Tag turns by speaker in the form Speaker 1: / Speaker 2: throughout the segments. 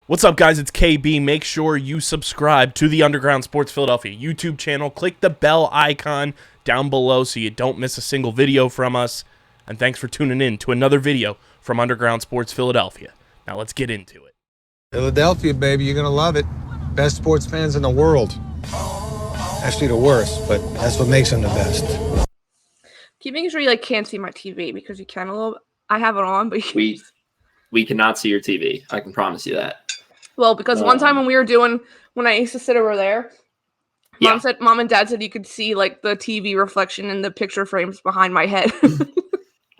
Speaker 1: What's up, guys? It's KB. Make sure you subscribe to the Underground Sports Philadelphia YouTube channel. Click the bell icon down below so you don't miss a single video from us. And thanks for tuning in to another video from Underground Sports Philadelphia. Now let's get into it.
Speaker 2: Philadelphia, baby, you're gonna love it. Best sports fans in the world. Actually, the worst, but that's what makes them the best.
Speaker 3: Keep making sure you can't see my TV because you can a little. I have it on, but
Speaker 4: we cannot see your TV. I can promise you that.
Speaker 3: Well, because one time when I used to sit over there, Mom and Dad said you could see the TV reflection in the picture frames behind my head.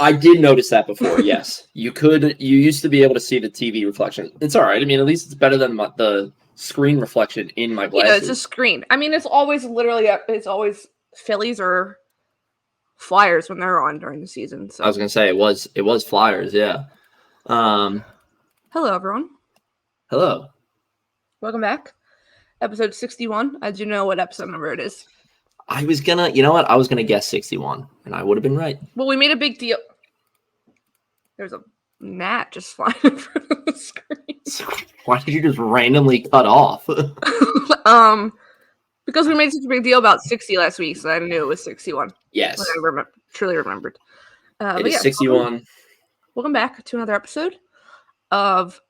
Speaker 4: I did notice that before. Yes, you could. You used to be able to see the TV reflection. It's all right. I mean, at least it's better than the screen reflection in my glasses.
Speaker 3: Yeah, it's a screen. I mean, it's always Phillies or Flyers when they're on during the season. So
Speaker 4: I was gonna say it was Flyers. Yeah.
Speaker 3: Hello, everyone.
Speaker 4: Hello.
Speaker 3: Welcome back. Episode 61. I do know what episode number it is.
Speaker 4: I was gonna guess 61, and I would have been right.
Speaker 3: Well, we made a big deal. There's a gnat just flying in front of the screen.
Speaker 4: Why did you just randomly cut off?
Speaker 3: Because we made such a big deal about 60 last week, so I knew it was 61.
Speaker 4: Yes.
Speaker 3: I truly remembered.
Speaker 4: It is 61.
Speaker 3: Welcome back to another episode of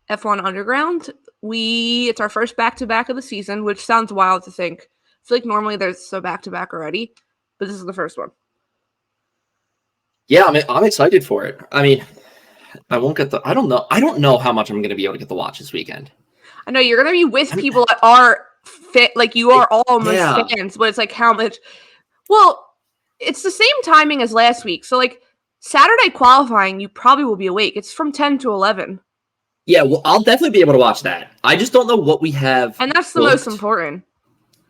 Speaker 3: F1 Underground. It's our first back-to-back of the season, which sounds wild to think. I feel like normally there's a back-to-back already, but this is the first one.
Speaker 4: Yeah, I'm excited for it. I mean, I don't know how much I'm going to be able to get to watch this weekend.
Speaker 3: I know you're going to be with people that are fit, you are almost fans, but it's how much. Well, it's the same timing as last week, so Saturday qualifying, you probably will be awake. It's from 10 to 11.
Speaker 4: Yeah, well, I'll definitely be able to watch that. I just don't know what we have.
Speaker 3: And that's the most important.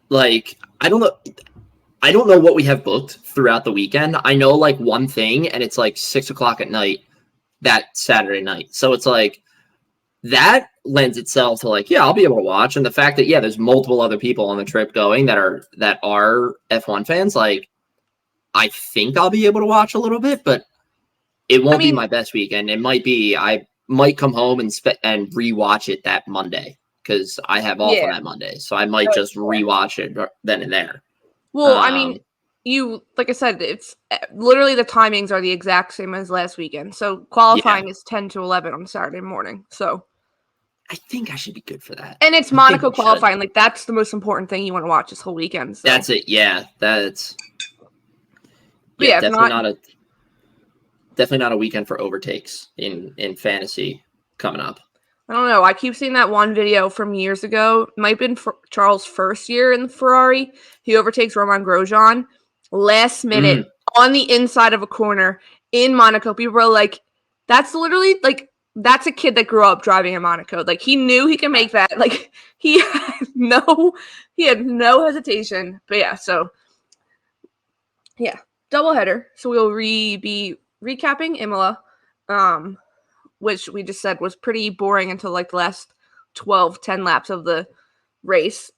Speaker 4: I don't know what we have booked throughout the weekend. I know one thing, and it's 6:00 at night that Saturday night. So it's that lends itself to I'll be able to watch. And the fact that there's multiple other people on the trip going that are F1 fans, I think I'll be able to watch a little bit, but it won't be my best weekend. It might be I might come home and rewatch it that Monday because I have off on that Monday, so I might just rewatch it then and there.
Speaker 3: Well, I mean, like I said, it's literally the timings are the exact same as last weekend. So qualifying is 10 to 11 on Saturday morning. So
Speaker 4: I think I should be good for that.
Speaker 3: And it's Monaco qualifying. That's the most important thing you want to watch this whole weekend. So.
Speaker 4: That's it. Yeah, that's.
Speaker 3: Yeah,
Speaker 4: definitely not a weekend for overtakes in fantasy coming up.
Speaker 3: I don't know. I keep seeing that one video from years ago. It might have been for Charles' first year in the Ferrari. He overtakes Romain Grosjean last minute on the inside of a corner in Monaco. People were that's literally that's a kid that grew up driving in Monaco. He knew he can make that. He had no hesitation. But doubleheader. So we'll be recapping Imola, which we just said was pretty boring until the last 10 laps of the race.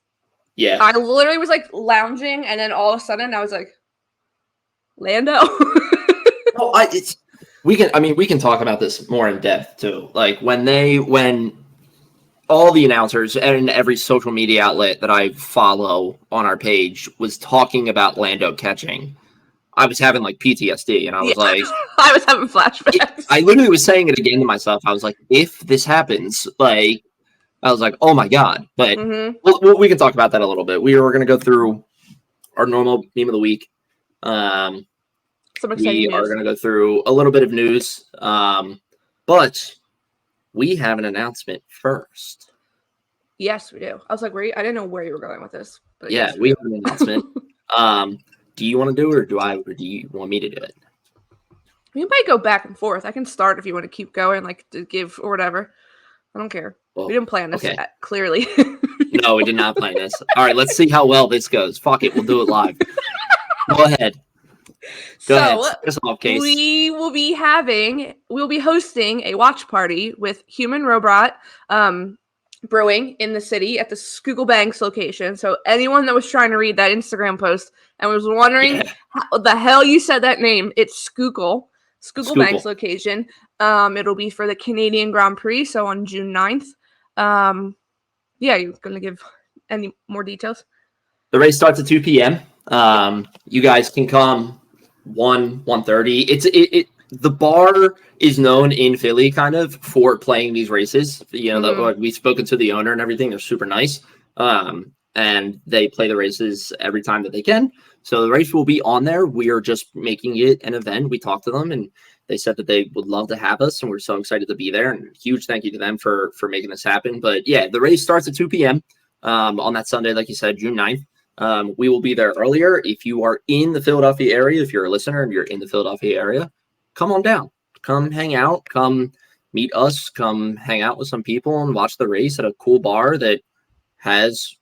Speaker 4: Yeah.
Speaker 3: I literally was lounging, and then all of a sudden I was Lando.
Speaker 4: We can talk about this more in depth too. When all the announcers and every social media outlet that I follow on our page was talking about Lando catching, I was having PTSD, and I was
Speaker 3: I was having flashbacks.
Speaker 4: I literally was saying it again to myself. I was if this happens, I was oh my God. But we can talk about that a little bit. We are going to go through our normal theme of the week. We are going to go through a little bit of news, but we have an announcement first.
Speaker 3: Yes, we do. I was I didn't know where you were going with this. But
Speaker 4: yeah, we have an announcement. Do you want to do it, or do you want me to do it?
Speaker 3: We might go back and forth. I can start if you want to keep going, to give or whatever. I don't care. Well, we didn't plan this yet, clearly.
Speaker 4: No, we did not plan this. All right, let's see how well this goes. Fuck it, we'll do it live. Go ahead. Go ahead.
Speaker 3: We'll be hosting a watch party with Human Robot Brewing in the city at the Schuylkill Banks location. So anyone that was trying to read that Instagram post and was wondering how the hell you said that name, it's Schuylkill Banks location. It'll be for the Canadian Grand Prix, so on June 9th. Yeah, you're gonna give any more details?
Speaker 4: The race starts at 2 p.m. You guys can come 1:30. The bar is known in Philly kind of for playing these races. You know, we've spoken to the owner and everything. They're super nice. And they play the races every time that they can. So the race will be on there. We are just making it an event. We talked to them and they said that they would love to have us, and we're so excited to be there. And huge thank you to them for making this happen. But yeah, the race starts at 2 p.m. On that Sunday, like you said, June 9th. We will be there earlier. If you are in the Philadelphia area, if you're a listener and you're in the Philadelphia area, come on down. Come hang out. Come meet us. Come hang out with some people and watch the race at a cool bar that has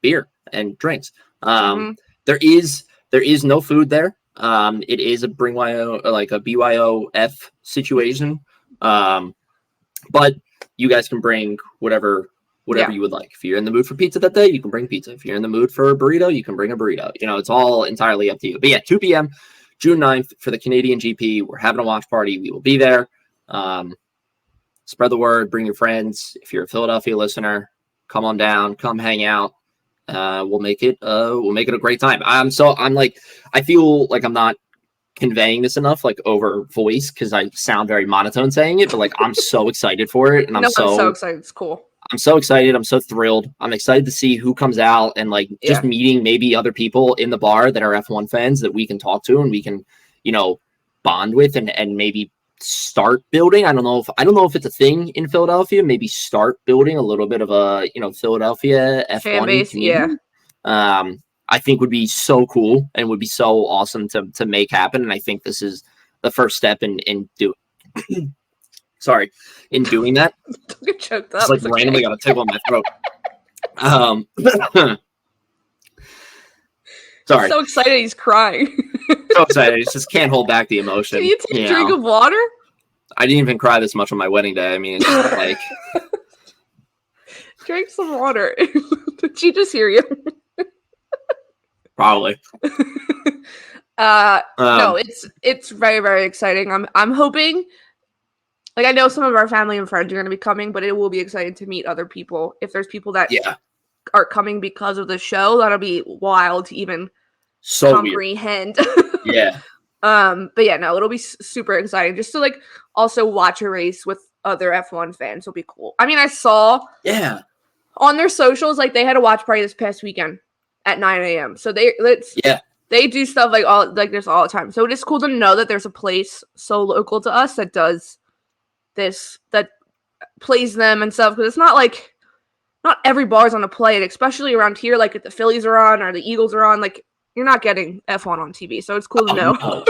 Speaker 4: beer and drinks. There is no food there. It is a BYOF situation. But you guys can bring whatever you would like. If you're in the mood for pizza that day, you can bring pizza. If you're in the mood for a burrito, you can bring a burrito. You know, it's all entirely up to you. But yeah, 2 p.m. June 9th for the Canadian GP. We're having a watch party. We will be there. Spread the word. Bring your friends. If you're a Philadelphia listener, come on down. Come hang out. We'll make it a great time. I feel like I'm not conveying this enough, like over voice, because I sound very monotone saying it, but like I'm so excited for it, and I'm so
Speaker 3: excited. It's cool.
Speaker 4: I'm so excited. I'm so thrilled. I'm excited to see who comes out and like just meeting maybe other people in the bar that are F1 fans that we can talk to and we can, you know, bond with and maybe start building. I don't know if it's a thing in Philadelphia. Maybe start building a little bit of a, you know, Philadelphia F1
Speaker 3: fan base.
Speaker 4: community. Yeah. I think would be so cool and would be so awesome to make happen. And I think this is the first step in doing that.
Speaker 3: Don't get choked up.
Speaker 4: It's like randomly got a tickle in my throat. Sorry.
Speaker 3: I'm so excited he's crying.
Speaker 4: So excited. He just can't hold back the emotion.
Speaker 3: Can you take a drink of water?
Speaker 4: I didn't even cry this much on my wedding day. I mean, it's just like
Speaker 3: drink some water. Did she just hear you?
Speaker 4: Probably.
Speaker 3: No, it's very, very exciting. I'm hoping, like, I know some of our family and friends are going to be coming, but it will be exciting to meet other people. If there's people that are coming because of the show, that'll be wild to even comprehend.
Speaker 4: Yeah.
Speaker 3: But yeah, no, it'll be super exciting just to like also watch a race with other F1 fans. Will be cool. I mean, I saw on their socials, like they had a watch party this past weekend at 9 a.m. So they do stuff like this all the time. So it is cool to know that there's a place so local to us that does this, that plays them and stuff. Because it's not like, not every bar's on to play it, especially around here. Like if the Phillies are on or the Eagles are on, like you're not getting F1 on TV. So it's cool to know.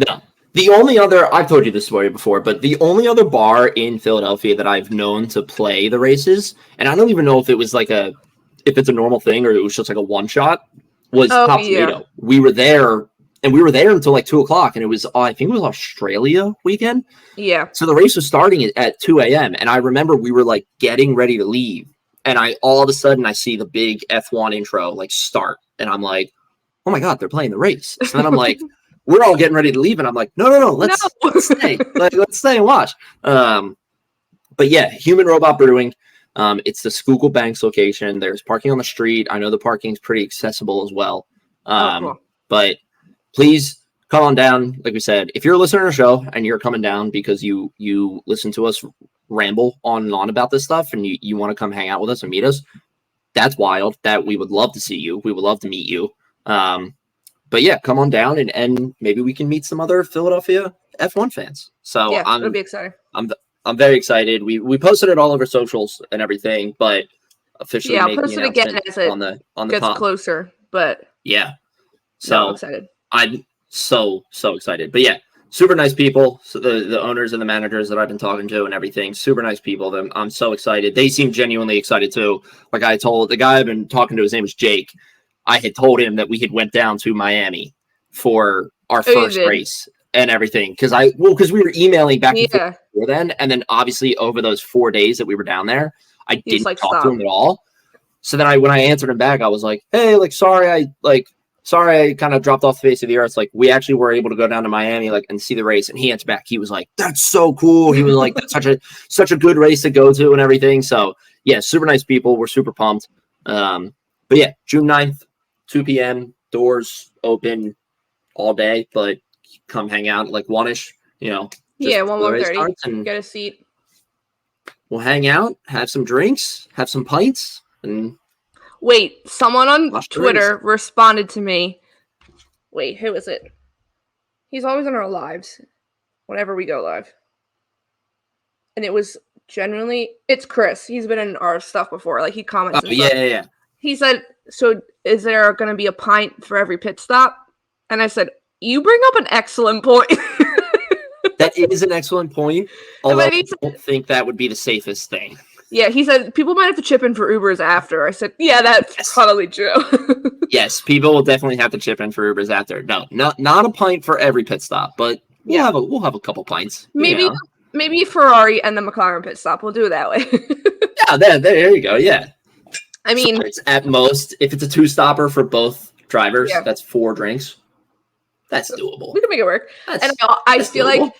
Speaker 4: No. The only other, I've told you this story before, but the only other bar in Philadelphia that I've known to play the races, and I don't even know if it was like if it's a normal thing or it was just like a one shot, was Top Tomato. We were there until like 2:00, and it was, I think it was Australia weekend.
Speaker 3: Yeah. So
Speaker 4: the race was starting at 2 a.m. And I remember we were like getting ready to leave. And all of a sudden I see the big F1 intro like start. And I'm like, oh my God, they're playing the race. So then I'm like, we're all getting ready to leave. And I'm like, no, let's stay. Let's stay and watch. But yeah, Human Robot Brewing. It's the Schuylkill Banks location. There's parking on the street. I know the parking's pretty accessible as well.
Speaker 3: Cool.
Speaker 4: But please come on down. Like we said, if you're a listener to the show and you're coming down because you listen to us ramble on and on about this stuff and you want to come hang out with us and meet us, that's wild. That we would love to see you. We would love to meet you. But yeah, come on down and maybe we can meet some other Philadelphia F1 fans. So
Speaker 3: yeah, it'll be exciting.
Speaker 4: I'm very excited. We posted it all over socials and everything, but officially
Speaker 3: I'll post it again as it
Speaker 4: on the
Speaker 3: gets
Speaker 4: top.
Speaker 3: Closer. But
Speaker 4: yeah, so
Speaker 3: I'm excited.
Speaker 4: I'm so excited. But yeah, super nice people. So the owners and the managers that I've been talking to and everything, super nice people. I'm so excited. They seem genuinely excited too. Like I told the guy I've been talking to, his name is Jake. I had told him that we had went down to Miami for our first race and everything because we were emailing back and forth before then, and then obviously over those 4 days that we were down there, I didn't talk to him at all. So then when I answered him back, I was like, "Hey, like sorry, sorry, I kind of dropped off the face of the earth. Like, we actually were able to go down to Miami, like, and see the race. And he answered back. He was like, that's so cool. He was like, that's such a good race to go to and everything. So yeah, super nice people. We're super pumped. But yeah, June 9th, 2 p.m. doors open all day, but come hang out like 1-ish, you know.
Speaker 3: Yeah, 1:30.
Speaker 4: And
Speaker 3: get a seat.
Speaker 4: we'll hang out, have some drinks, have some pints, and
Speaker 3: Wait, someone on
Speaker 4: watch the
Speaker 3: Twitter responded to me. Wait, who is it? He's always on our lives whenever we go live. And it was genuinely, it's Chris. He's been in our stuff before. Like, he comments.
Speaker 4: Oh, yeah.
Speaker 3: He said, so is there going to be a pint for every pit stop? And I said, you bring up an excellent point.
Speaker 4: That is an excellent point. Although I don't think that would be the safest thing.
Speaker 3: Yeah, he said people might have to chip in for Ubers after. I said, yeah, that's probably true.
Speaker 4: Yes, people will definitely have to chip in for Ubers after. No, not a pint for every pit stop, but we'll have a couple pints.
Speaker 3: Maybe Ferrari and the McLaren pit stop. We'll do it that way.
Speaker 4: Yeah, there you go. Yeah.
Speaker 3: I mean,
Speaker 4: so it's at most, if it's a 2-stopper for both drivers, that's 4 drinks. That's doable.
Speaker 3: We can make it work. I feel like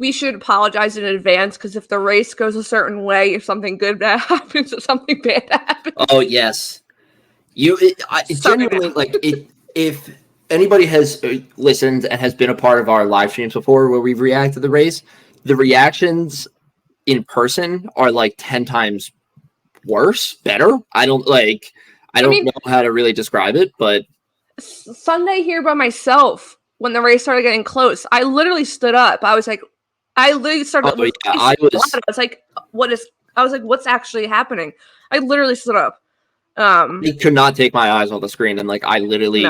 Speaker 3: we should apologize in advance, because if the race goes a certain way, if something good happens or something bad happens.
Speaker 4: Oh, yes. Genuinely, like, if anybody has listened and has been a part of our live streams before where we've reacted to the race, the reactions in person are like 10 times better. I don't know how to really describe it, but
Speaker 3: Sunday here by myself, when the race started getting close, I literally stood up. I literally started. I was like, what's actually happening? I literally stood up.
Speaker 4: I could not take my eyes off the screen, and like I literally,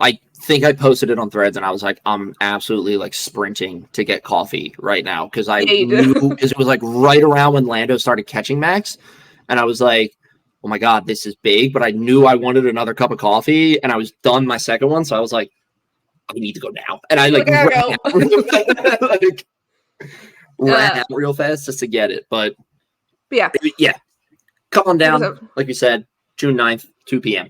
Speaker 4: I think I posted it on Threads, and I was like, I'm absolutely like sprinting to get coffee right now, because I knew, because it was like right around when Lando started catching Max, and I was like, oh my god, this is big. But I knew I wanted another cup of coffee, and I was done my second one, so I was like, I need to go now, and I like ran out real fast just to get it. But yeah, come on down, like you said, June 9th, 2 p.m.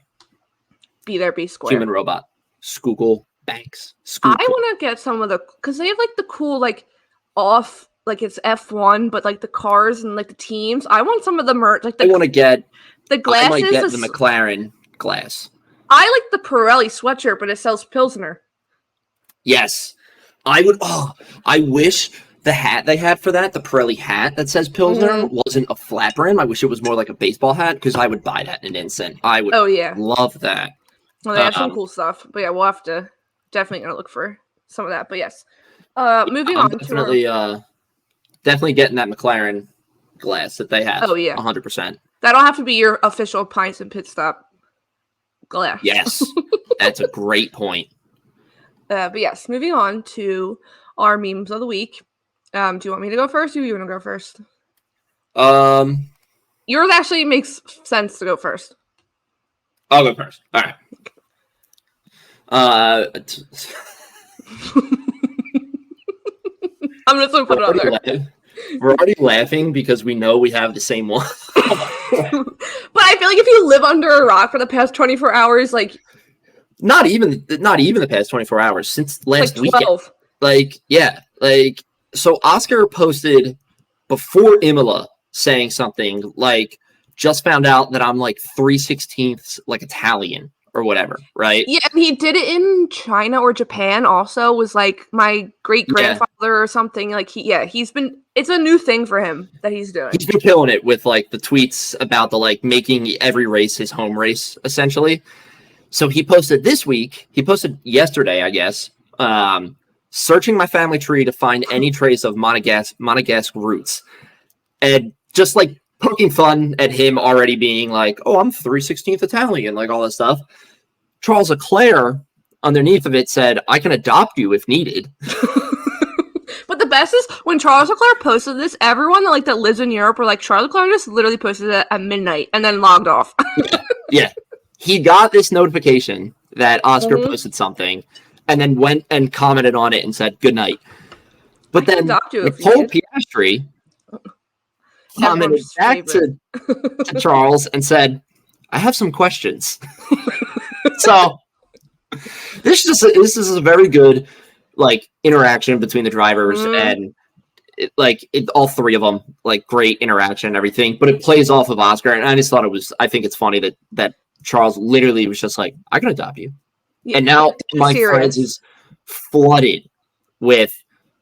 Speaker 3: Be there, be square.
Speaker 4: Human Robot, Schuylkill Banks.
Speaker 3: I want to get some of the, because they have like the cool like off, like it's F1, but like the cars and like the teams. I want some of the merch. Like I want to get the glasses. I might get the McLaren glass. I like the Pirelli sweatshirt, but it sells Pilsner. Yes, I would. Oh, I wish the hat they had for that, the Pirelli hat that says Pilsner, wasn't a flat brim. I wish it was more like a baseball hat, because I would buy that in an instant. I would. Oh yeah, love that. Well, they have some cool stuff, but yeah, we'll have to definitely gonna look for some of that. But yes, moving on. Definitely getting that McLaren glass that they have. Oh yeah, 100%. That'll have to be your official Pints and Pit Stop glass. Yes, that's a great point. But yes, moving on to our memes of the week. Do you want me to go first, or do you want to go first? Yours actually makes sense to go first. I'll go first. All right. I'm just gonna put it on there. We're already laughing because we know we have the same one. But I feel like if you live under a rock for the past 24 hours, like not even the past 24 hours, since last weekend. So Oscar posted before Imola saying something like, just found out that I'm like 3/16 like Italian or whatever, right? Yeah, and he did it in China or Japan also, was like my great grandfather or something. Like it's a new thing for him that he's doing. He's been killing it with like the tweets about the like making every race his home race, essentially. So he posted yesterday, I guess, searching my family tree to find any trace of Monegasque roots. And just like poking fun at him already being like, oh, I'm 3/16 Italian, like all that stuff. Charles Leclerc underneath of it said, I can adopt you if needed. But the best is when Charles Leclerc posted this, everyone that lives in Europe were like, Charles Leclerc just literally posted it at midnight and then logged off. Yeah. He got this notification that Oscar posted something and then went and commented on it and said, good night. But then Nicole Piastri commented back to Charles and said, I have some questions. So
Speaker 4: This is a very good like interaction between the drivers and all three of them, like great interaction and everything. But it plays off of Oscar, and I just thought I think it's funny that Charles literally was just like, "I can adopt you," and now my friends is flooded with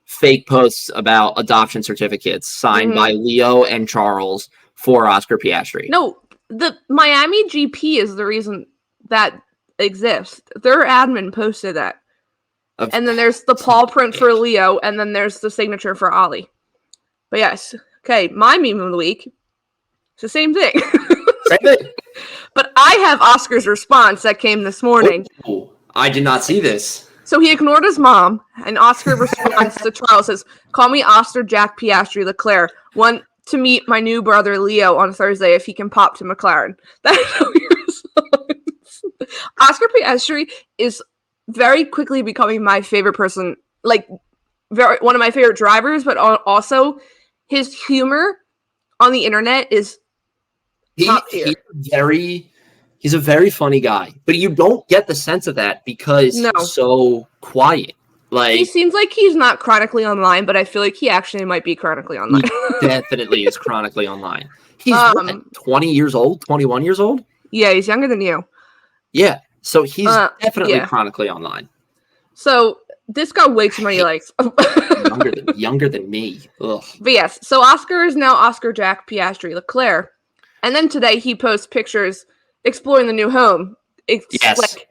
Speaker 4: fake posts about adoption certificates signed by Leo and Charles for Oscar Piastri.
Speaker 3: No, the Miami GP is the reason that exists. Their admin posted that. And then there's the paw print for Leo, and then there's the signature for Ollie. But yes, okay, my meme of the week, it's the same thing.
Speaker 4: Same thing.
Speaker 3: But I have Oscar's response that came this morning.
Speaker 4: Oh, I did not see this.
Speaker 3: So he ignored his mom, and Oscar responds to Charles says, "Call me Oscar Jack Piastri Leclerc. Want to meet my new brother Leo on Thursday if he can pop to McLaren." That's how he responds. Oscar Piastri is very quickly becoming my favorite person, like one of my favorite drivers, but also his humor on the internet is top tier. He's a very funny guy, but you don't get the sense of that because he's so quiet. Like, he seems like he's not chronically online, but I feel like he actually might be chronically online.
Speaker 4: He definitely is chronically online. He's 20 years old, 21 years old?
Speaker 3: Yeah, he's younger than you.
Speaker 4: Yeah, so he's definitely chronically online.
Speaker 3: So this got way too many likes.
Speaker 4: younger than me. Ugh.
Speaker 3: But yes, so Oscar is now Oscar Jack Piastri Leclerc. And then today he posts pictures exploring the new home. Like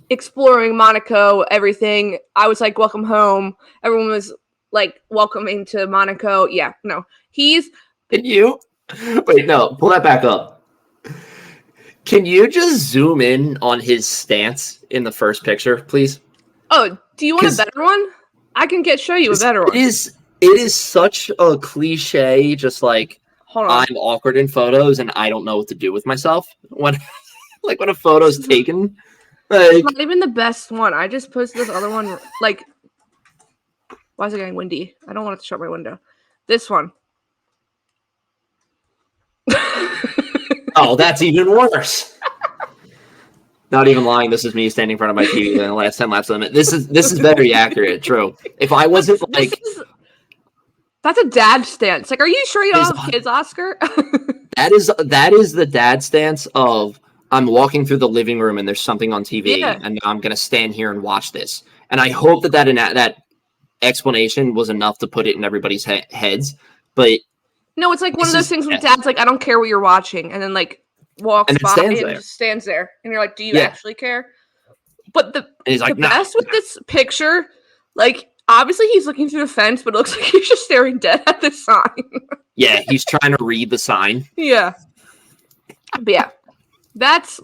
Speaker 3: exploring Monaco, everything. I was like, welcome home. Everyone was like welcoming to Monaco. Yeah, no. Can you?
Speaker 4: Wait, no, pull that back up. Can you just zoom in on his stance in the first picture, please?
Speaker 3: Oh, do you want a better one? I can show you a better one.
Speaker 4: It is such a cliche, just like I'm awkward in photos and I don't know what to do with myself when a photo's taken. Like,
Speaker 3: it's not even the best one. I just posted this other one. Like, why is it getting windy? I don't want it to shut my window. This one.
Speaker 4: Oh, that's even worse. Not even lying. This is me standing in front of my TV in the last 10 laps limit. This is very accurate. True. If I wasn't like,
Speaker 3: that's a dad stance. Like, are you sure you don't have kids, Oscar?
Speaker 4: That is the dad stance of I'm walking through the living room and there's something on TV and I'm gonna stand here and watch this. And I hope that explanation was enough to put it in everybody's heads. But
Speaker 3: no, it's like one of those things when dad's like, I don't care what you're watching, and then like walks by and just stands there, and you're like, do you actually care? But the best with this picture, like, obviously he's looking through the fence, but it looks like he's just staring dead at the sign.
Speaker 4: Yeah, he's trying to read the sign.
Speaker 3: Yeah. But yeah, that's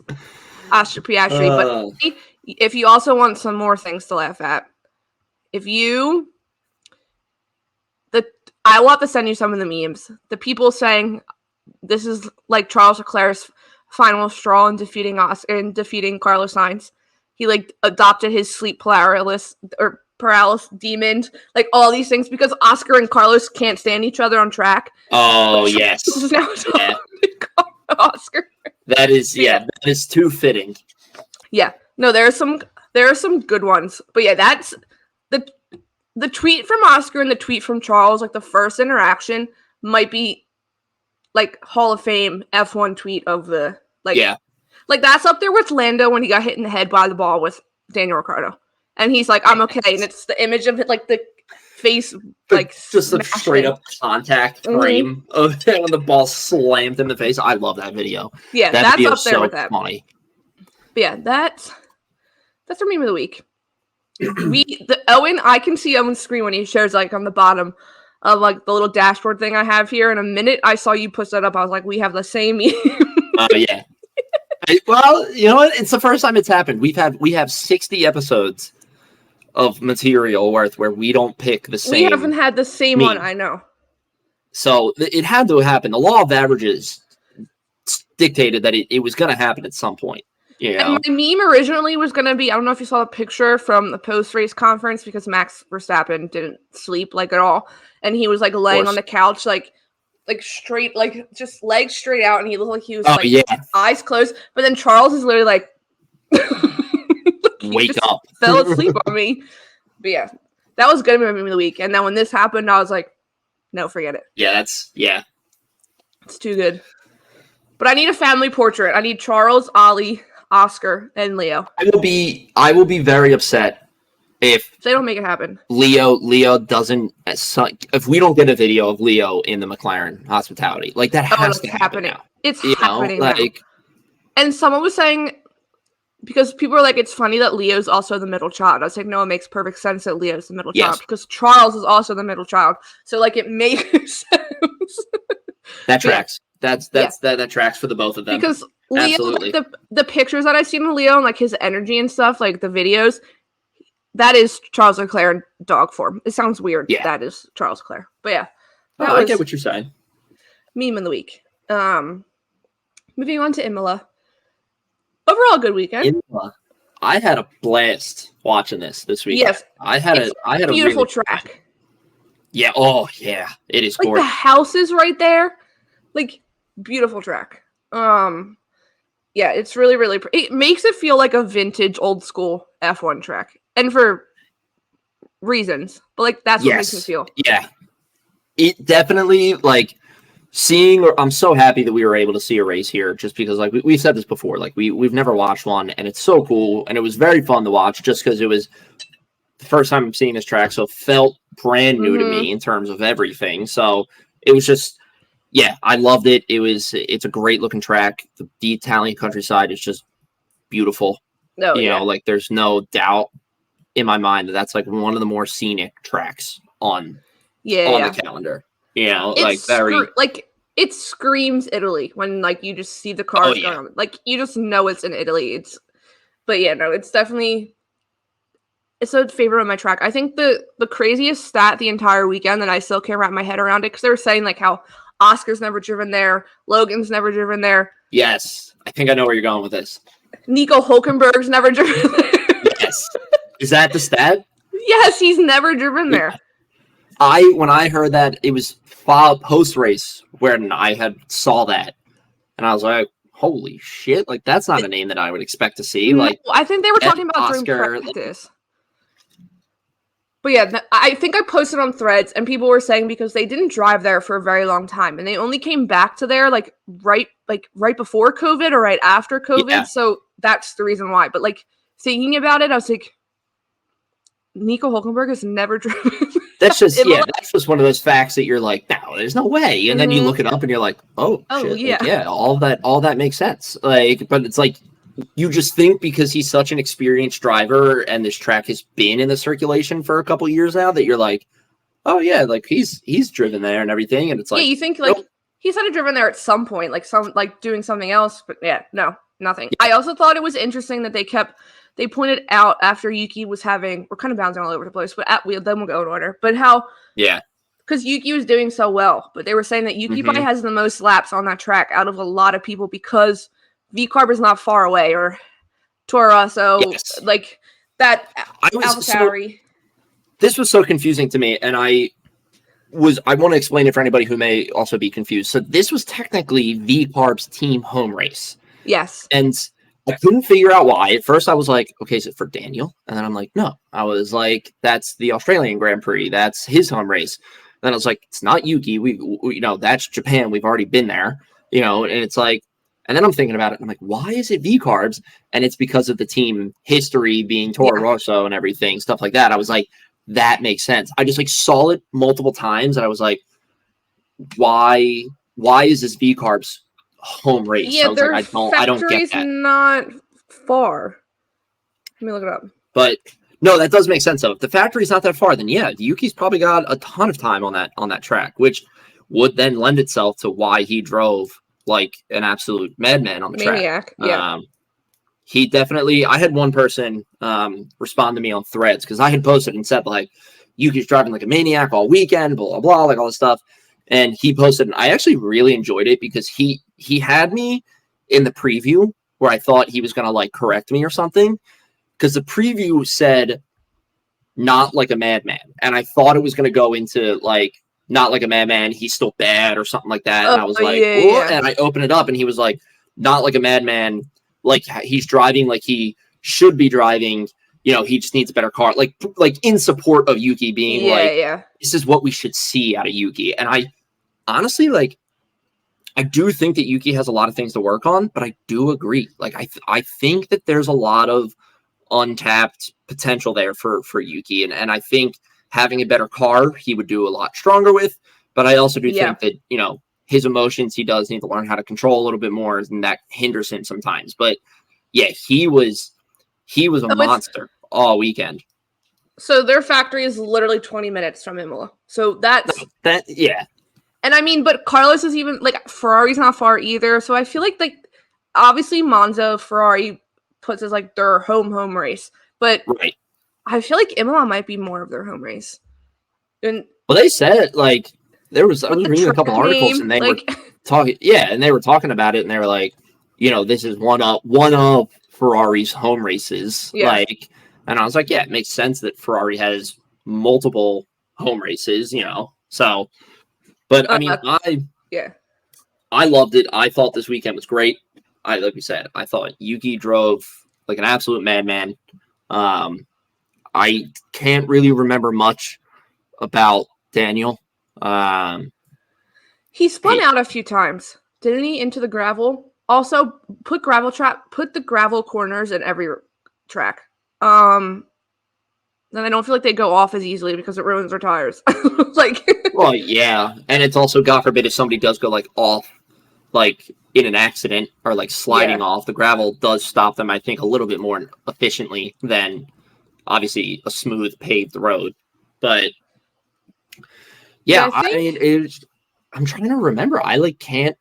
Speaker 3: Oscar Piastri. But if you also want some more things to laugh at, I will have to send you some of the memes. The people saying this is like Charles Leclerc's final straw in defeating Carlos Sainz. He like adopted his sleep paralysis demon, like all these things because Oscar and Carlos can't stand each other on track.
Speaker 4: Oh yes,
Speaker 3: Oscar.
Speaker 4: That is too fitting.
Speaker 3: Yeah, no, there are some good ones, but yeah, that's the tweet from Oscar and the tweet from Charles, like the first interaction might be like Hall of Fame F1 tweet of the like that's up there with Lando when he got hit in the head by the ball with Daniel Ricciardo. And he's like, I'm okay. And it's the image of it, like the face, like
Speaker 4: just a straight up contact frame of when the ball slammed in the face. I love that video.
Speaker 3: Yeah, that's up there with that.
Speaker 4: Funny.
Speaker 3: But yeah, that's our meme of the week. Owen, I can see Owen's screen when he shares like on the bottom of like the little dashboard thing I have here. In a minute, I saw you post that up. I was like, we have the same meme.
Speaker 4: Oh yeah. Well, you know what? It's the first time it's happened. We have 60 episodes of material where we don't pick the same.
Speaker 3: We haven't had the same one, I know.
Speaker 4: So it had to happen. The law of averages dictated that it was going to happen at some point. You know?
Speaker 3: And my meme originally was going to be, I don't know if you saw the picture from the post-race conference because Max Verstappen didn't sleep like at all. And he was like laying on the couch, like straight, like just legs straight out. And he looked like he was eyes closed. But then Charles is literally like
Speaker 4: wake
Speaker 3: just
Speaker 4: up.
Speaker 3: fell asleep on me. But yeah, that was good movie of the week. And then when this happened, I was like, no, forget it.
Speaker 4: Yeah,
Speaker 3: It's too good. But I need a family portrait. I need Charles, Ollie, Oscar, and Leo.
Speaker 4: I will be very upset if
Speaker 3: They don't make it happen.
Speaker 4: Leo doesn't. If we don't get a video of Leo in the McLaren hospitality, like that has to happen now.
Speaker 3: It's
Speaker 4: You know,
Speaker 3: happening now.
Speaker 4: like
Speaker 3: And someone was saying, because people are like, it's funny that Leo's also the middle child. I was like, no, it makes perfect sense that Leo's the middle child because Charles is also the middle child. So like, it makes sense.
Speaker 4: that tracks. That tracks for the both of them.
Speaker 3: Because Leo, like, the pictures that I've seen of Leo and like his energy and stuff, like the videos, that is Charles Leclerc in dog form. It sounds weird.
Speaker 4: Yeah.
Speaker 3: That is Charles Leclerc. But yeah.
Speaker 4: I get what you're saying.
Speaker 3: Meme of the week. Moving on to Imola. Overall, good weekend.
Speaker 4: Imola. I had a blast watching this week.
Speaker 3: Yes.
Speaker 4: I had a
Speaker 3: beautiful
Speaker 4: really,
Speaker 3: track.
Speaker 4: Yeah. Oh yeah. It is
Speaker 3: Like
Speaker 4: gorgeous.
Speaker 3: the houses right there. Like beautiful track. Yeah, it's really, really it makes it feel like a vintage old school F1 track. And for reasons. But like that's what makes me feel.
Speaker 4: Yeah. It definitely like I'm so happy that we were able to see a race here just because like we've said this before, like we've never watched one and it's so cool and it was very fun to watch just because it was the first time I'm seeing this track, so it felt brand new to me in terms of everything. So it was just I loved it. It's a great looking track. The Italian countryside is just beautiful.
Speaker 3: No,
Speaker 4: you know, like there's no doubt in my mind that that's like one of the more scenic tracks on the calendar. You know, it's like it screams Italy when like you just see the cars going on. Like you just know it's in Italy. It's definitely a favorite of my track. I think the craziest stat the entire weekend that I still can't wrap my head around it because they were saying like how Oscar's never driven there, Logan's never driven there. Yes, I think I know where you're going with this. Nico
Speaker 3: Hulkenberg's never driven there.
Speaker 4: Yes, is that the stat?
Speaker 3: Yes, he's never driven there.
Speaker 4: When I heard that it was post race when I saw that, and I was like, "Holy shit!" Like that's not a name that I would expect to see. Like
Speaker 3: I think they were talking about during practice. But yeah, I think I posted on Threads, and people were saying because they didn't drive there for a very long time, and they only came back to there like right before COVID or right after COVID. Yeah. So that's the reason why. But like thinking about it, I was like, Nico Hulkenberg has never driven.
Speaker 4: That's just that's just one of those facts that you're like, no, there's no way. And then you look it up and you're like, oh shit.
Speaker 3: Yeah.
Speaker 4: Like, all that makes sense. Like, but it's like you just think because he's such an experienced driver and this track has been in the circulation for a couple years now that you're like, oh yeah, like he's driven there and everything. And it's like,
Speaker 3: you think like he's had driven there at some point, like doing something else, but no, nothing. Yeah. I also thought it was interesting that they pointed out after Yuki was we're kind of bouncing all over the place, but then we'll go in order. But because Yuki was doing so well, but they were saying that Yuki probably has the most laps on that track out of a lot of people because V-Carb is not far away, or Toro Rosso, like that.
Speaker 4: This was so confusing to me, and I want to explain it for anybody who may also be confused. So this was technically V-Carb's team home race.
Speaker 3: Yes.
Speaker 4: And I couldn't figure out why. At first I was like, okay, is it for Daniel? And then I'm like, no. I was like, that's the Australian Grand Prix. That's his home race. And then I was like, it's not Yuki. We that's Japan. We've already been there, and it's like, and then I'm thinking about it. And I'm like, why is it V-Carbs? And it's because of the team history being Toro Rosso and everything, stuff like that. I was like, that makes sense. I just like saw it multiple times. And I was like, why is this V-Carbs home race?
Speaker 3: Yeah,
Speaker 4: their I don't get that.
Speaker 3: Not far. Let me look it up.
Speaker 4: But no, that does make sense though. If the factory's not that far, then Yuki's probably got a ton of time on that track, which would then lend itself to why he drove like an absolute madman on the
Speaker 3: Maniac.
Speaker 4: track.
Speaker 3: Yeah.
Speaker 4: He definitely. I had one person respond to me on Threads because I had posted and said like, Yuki's driving like a maniac all weekend, blah blah blah, like all this stuff. And he posted, and I actually really enjoyed it because he had me in the preview where I thought he was going to like correct me or something. Because the preview said not like a madman. And I thought it was going to go into like, not like a madman, he's still bad or something like that. And I was like, and I opened it up and he was like, not like a madman. Like he's driving like he should be driving he just needs a better car. Like in support of Yuki being this is what we should see out of Yuki. And I honestly, like, I do think that Yuki has a lot of things to work on, but I do agree. Like, I think that there's a lot of untapped potential there for Yuki. And I think having a better car, he would do a lot stronger with. But I also do think that, his emotions, he does need to learn how to control a little bit more, and that hinders him sometimes. But yeah, he was a monster all weekend.
Speaker 3: So their factory is literally 20 minutes from Imola. So that's
Speaker 4: yeah.
Speaker 3: And I mean, but Carlos is even like Ferrari's not far either. So I feel like obviously Monza, Ferrari puts as like their home race, but
Speaker 4: right.
Speaker 3: I feel like Imola might be more of their home race. And
Speaker 4: they said like I was reading a couple articles and they were talking, and they were talking about it, and they were like, this is one of Ferrari's home races, like, and I was like, yeah, it makes sense that Ferrari has multiple home races, so. But I mean, I loved it. I thought this weekend was great. Like you said, I thought Yuki drove like an absolute madman. I can't really remember much about Daniel.
Speaker 3: He spun out a few times, didn't he? Into the gravel. Also, put the gravel corners in every track. Then I don't feel like they go off as easily because it ruins their tires.
Speaker 4: Well, yeah, and it's also, God forbid, if somebody does go like off, like in an accident or like sliding off, the gravel does stop them, I think, a little bit more efficiently than obviously a smooth paved road. But yeah, I'm trying to remember. I like can't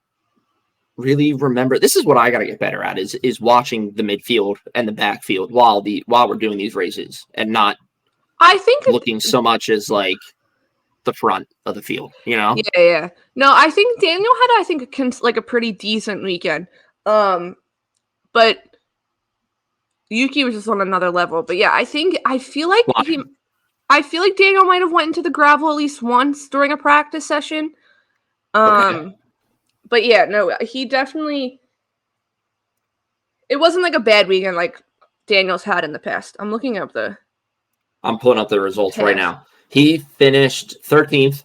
Speaker 4: really remember. This is what I got to get better at is watching the midfield and the backfield while we're doing these races, and not looking so much as like the front of the field,
Speaker 3: Yeah. No, I think Daniel had a pretty decent weekend. But Yuki was just on another level. But yeah, I feel like Daniel might have went into the gravel at least once during a practice session. But yeah, no, he definitely. It wasn't like a bad weekend like Daniel's had in the past. I'm
Speaker 4: pulling up the results right now. He finished 13th.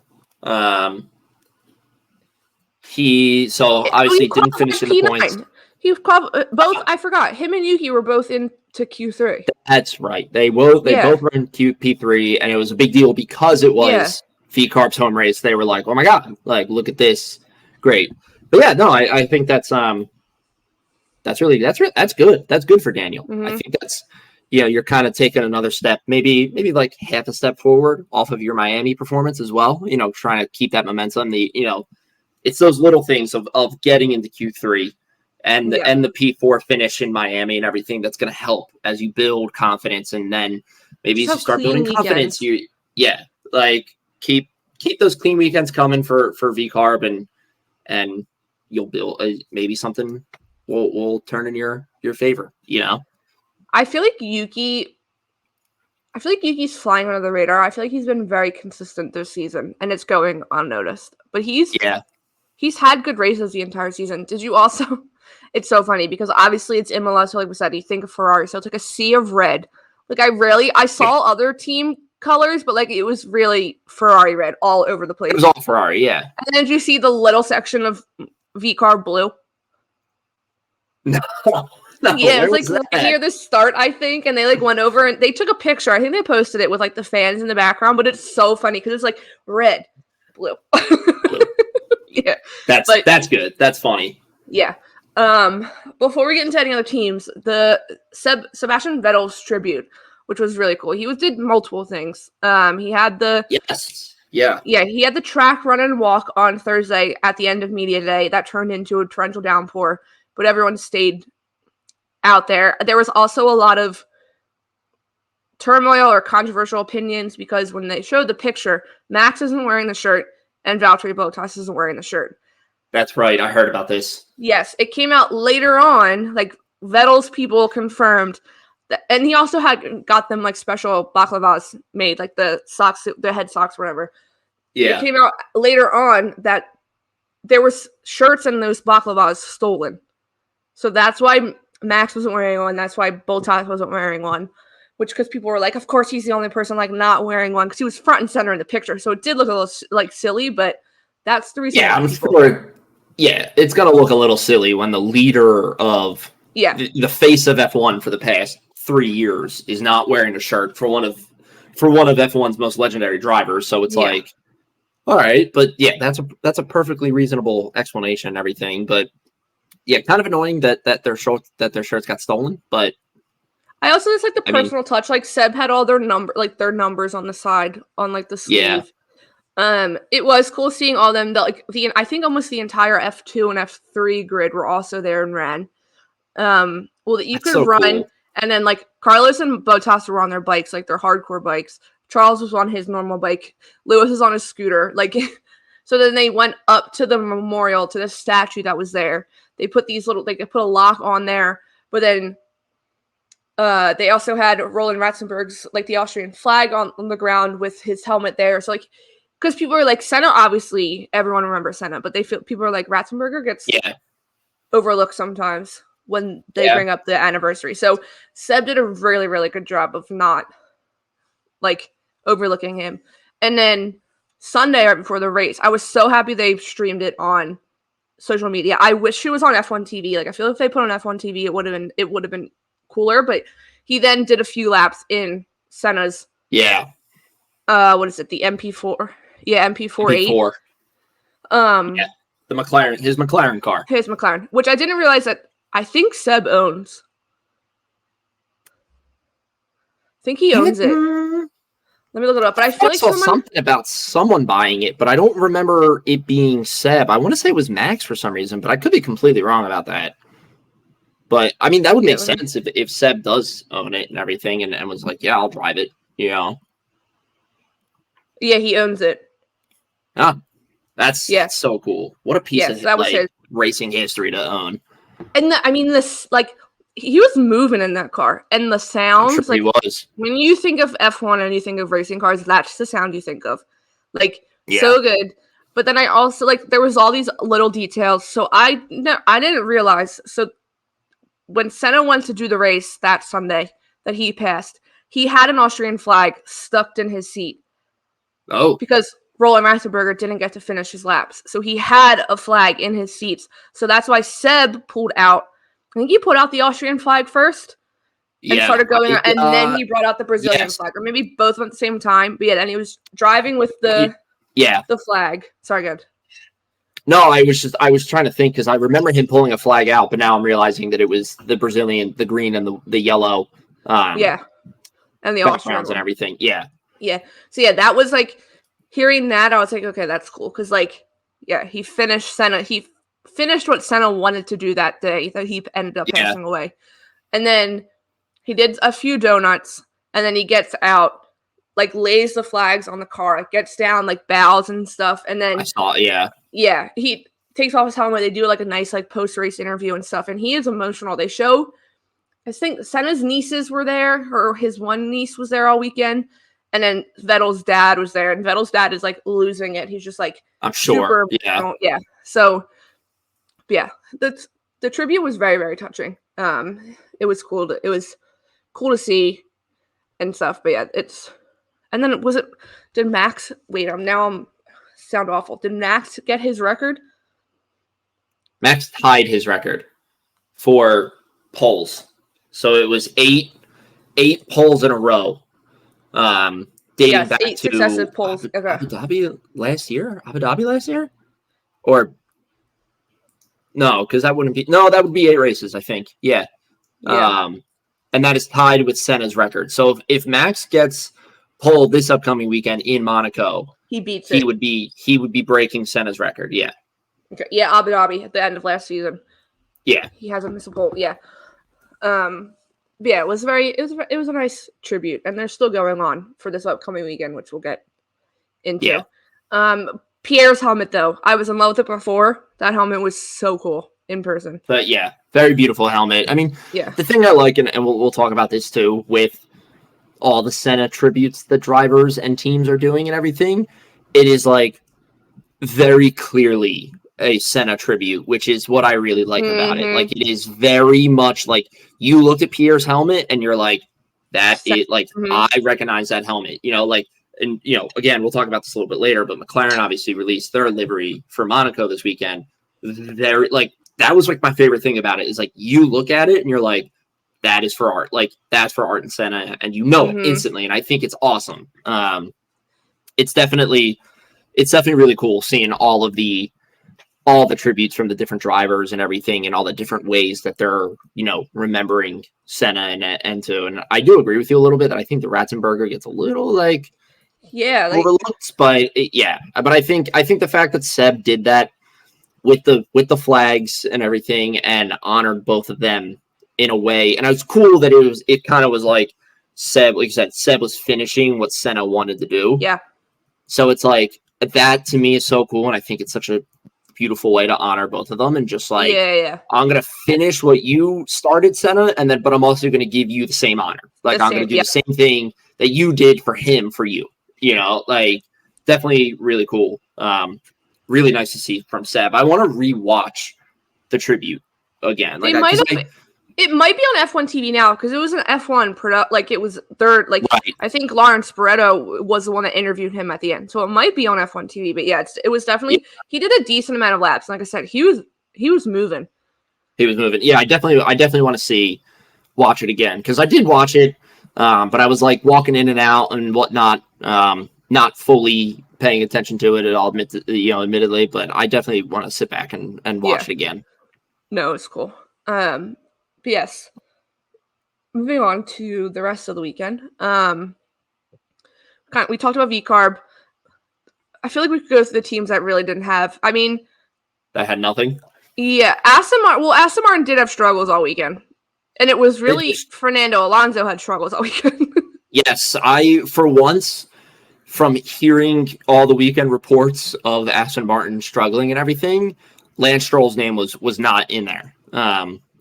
Speaker 4: He obviously didn't finish in the points.
Speaker 3: He both. I forgot. Him and Yuki were both into Q3.
Speaker 4: That's right. They both were in P3, and it was a big deal because it was VCARB's home race. They were like, "Oh my god! Like, look at this, great." But yeah, no, I think that's good. That's good for Daniel.
Speaker 3: Mm-hmm.
Speaker 4: I think that's. You're kind of taking another step, maybe like half a step forward off of your Miami performance as well. Trying to keep that momentum. It's those little things of getting into Q3 and the P4 finish in Miami and everything that's going to help as you build confidence, and then maybe as you start building confidence, keep those clean weekends coming for VCARB, and you'll build maybe something will turn in your favor.
Speaker 3: I feel like Yuki's flying under the radar. I feel like he's been very consistent this season, and it's going unnoticed. But he's had good races the entire season. Did you also? It's so funny because obviously it's Imola, so like we said, you think of Ferrari, so it's like a sea of red. Like I saw other team colors, but like it was really Ferrari red all over the place.
Speaker 4: It was all Ferrari, yeah.
Speaker 3: And then did you see the little section of VCARB blue?
Speaker 4: No.
Speaker 3: Yeah, it's like near the start, I think, and they like went over and they took a picture. I think they posted it with like the fans in the background, but it's so funny because it's like red, blue. Yeah,
Speaker 4: that's good. That's funny.
Speaker 3: Yeah. Before we get into any other teams, the Sebastian Vettel's tribute, which was really cool. He did multiple things. He had he had the track run and walk on Thursday at the end of media day that turned into a torrential downpour, but everyone stayed out there. There was also a lot of turmoil or controversial opinions because when they showed the picture, Max isn't wearing the shirt and Valtteri Bottas isn't wearing the shirt.
Speaker 4: That's right. I heard about this.
Speaker 3: Yes, it came out later on. Like Vettel's people confirmed that, and he also got them like special baklavas made, like the socks, the head socks, whatever.
Speaker 4: Yeah,
Speaker 3: it came out later on that there was shirts and those baklavas stolen. So that's why Max wasn't wearing one. That's why Bottas wasn't wearing one, which because people were like, of course he's the only person like not wearing one because he was front and center in the picture. So it did look a little like silly, but that's the reason.
Speaker 4: Yeah, I'm sure. Yeah, it's gonna look a little silly when the leader of the face of F1 for the past 3 years is not wearing a shirt for one of F1's most legendary drivers. So it's like, all right, but yeah, that's a perfectly reasonable explanation and everything. But yeah, kind of annoying that their shirts got stolen. But
Speaker 3: I also just like the personal touch. Like Seb had all their numbers on the side on like the sleeve. Yeah. It was cool seeing all them. I think almost the entire F2 and F3 grid were also there and ran. Well, you could have run, cool. And then like Carlos and Bottas were on their bikes, like their hardcore bikes. Charles was on his normal bike. Lewis was on his scooter. Like, so then they went up to the memorial, to the statue that was there. They put they put a lock on there, but then they also had Roland Ratzenberger's, like the Austrian flag on the ground with his helmet there. So like, because people are like, Senna, obviously everyone remembers Senna, but people are like, Ratzenberger gets overlooked sometimes when they bring up the anniversary. So Seb did a really, really good job of not like overlooking him. And then Sunday, right before the race, I was so happy they streamed it on social media. I wish it was on F1 TV. Like, I feel if they put on F1 TV, it would have been cooler. But he then did a few laps in Senna's what is it, the MP4? Yeah, MP4.
Speaker 4: The McLaren, his McLaren car.
Speaker 3: His McLaren, which I didn't realize that I think Seb owns. I think he owns it. Let me look it up. But I feel like
Speaker 4: I saw something about someone buying it, but I don't remember it being Seb. I want to say it was Max for some reason, but I could be completely wrong about that. But I mean, that would make sense if Seb does own it and everything, and was like, "Yeah, I'll drive it." You know?
Speaker 3: Yeah, he owns it.
Speaker 4: Ah, that's so cool. What a piece of racing history to own.
Speaker 3: And this he was moving in that car, and the sounds
Speaker 4: he was.
Speaker 3: When you think of F1 and you think of racing cars, that's the sound you think of, so good. But then I also there was all these little details, so I didn't realize. So when Senna went to do the race that Sunday that he passed, he had an Austrian flag stuck in his seat.
Speaker 4: Oh,
Speaker 3: because Roland Ratzenberger didn't get to finish his laps, so he had a flag in his seats. So that's why Seb pulled out. I think he put out the Austrian flag first and started going, and then he brought out the Brazilian flag, or maybe both at the same time. But then he was driving with the flag. Sorry, good.
Speaker 4: No, I was trying to think because I remember him pulling a flag out, but now I'm realizing that it was the Brazilian, the green and the yellow.
Speaker 3: And the Austrian
Speaker 4: and everything. Yeah.
Speaker 3: So that was hearing that, I was like, okay, that's cool because he finished Senna. He finished what Senna wanted to do that day that he ended up passing away. And then he did a few donuts, and then he gets out, lays the flags on the car, gets down, bows and stuff. And then
Speaker 4: I saw,
Speaker 3: he takes off his helmet. They do a nice post-race interview and stuff. And he is emotional. They show, I think Senna's nieces were there, or his one niece was there all weekend. And then Vettel's dad was there, and Vettel's dad is losing it. He's just
Speaker 4: I'm sure.
Speaker 3: Super, So the tribute was very, very touching. It was cool to see and stuff. But and then did Max I'm sound awful. Did Max get his record?
Speaker 4: Max tied his record for poles. So it was eight poles in a row. Dating back
Speaker 3: 8 successive poles.
Speaker 4: Abu Dhabi last year? Or no, because that wouldn't be. No, that would be 8 races, I think. Yeah. And that is tied with Senna's record. So if Max gets pole this upcoming weekend in Monaco,
Speaker 3: he beats
Speaker 4: it. He would be breaking Senna's record. Yeah.
Speaker 3: Okay. Yeah, Abu Dhabi at the end of last season.
Speaker 4: Yeah.
Speaker 3: He hasn't missed a pole. Yeah. It was a nice tribute, and they're still going on for this upcoming weekend, which we'll get into. Yeah. Pierre's helmet, though, I was in love with it before. That helmet was so cool in person.
Speaker 4: But very beautiful helmet. I mean, the thing I like, and we'll talk about this too, with all the Senna tributes that drivers and teams are doing and everything, it is very clearly a Senna tribute, which is what I really like about it. It is very much you looked at Pierre's helmet and you're like, That it like
Speaker 3: Mhm.
Speaker 4: I recognize that helmet. And again, we'll talk about this a little bit later, but McLaren obviously released their livery for Monaco this weekend. They're like that was like my favorite thing about it is like you look at it and you're like, that is for art. Like that's for Art and Senna, and it instantly. And I think it's awesome. It's definitely really cool seeing all the tributes from the different drivers and everything, and all the different ways that they're remembering Senna and I do agree with you a little bit that I think the Ratzenberger gets a little like overlooked, but I think the fact that Seb did that with the flags and everything and honored both of them in a way, and it was cool that it kind of was like Seb, like you said, Seb was finishing what Senna wanted to do.
Speaker 3: Yeah.
Speaker 4: So it's like that to me is so cool, and I think it's such a beautiful way to honor both of them and just like I'm gonna finish what you started, Senna, but I'm also gonna give you the same honor. Like I'm gonna do the same thing that you did for him for you. Like definitely really cool. Really nice to see from Seb. I want to rewatch the tribute again. Like
Speaker 3: it might be on F1 TV now because it was an F1 product. Like it was third. Like
Speaker 4: right.
Speaker 3: I think Lawrence Barretto was the one that interviewed him at the end, so it might be on F1 TV. But yeah, it was definitely he did a decent amount of laps. Like I said, he was moving.
Speaker 4: He was moving. Yeah, I definitely want to watch it again because I did watch it, but I was like walking in and out and whatnot, not fully paying attention to it at all. Admittedly, but I definitely want to sit back and watch it again.
Speaker 3: No, it's cool. But yes, moving on to the rest of the weekend. We talked about VCarb. I feel like we could go through the teams that really didn't have. I mean,
Speaker 4: that had nothing.
Speaker 3: Yeah, Aston Martin did have struggles all weekend, and it was really Fernando Alonso had struggles all weekend.
Speaker 4: Yes, I for once, from hearing all the weekend reports of Aston Martin struggling and everything, Lance Stroll's name was not in there.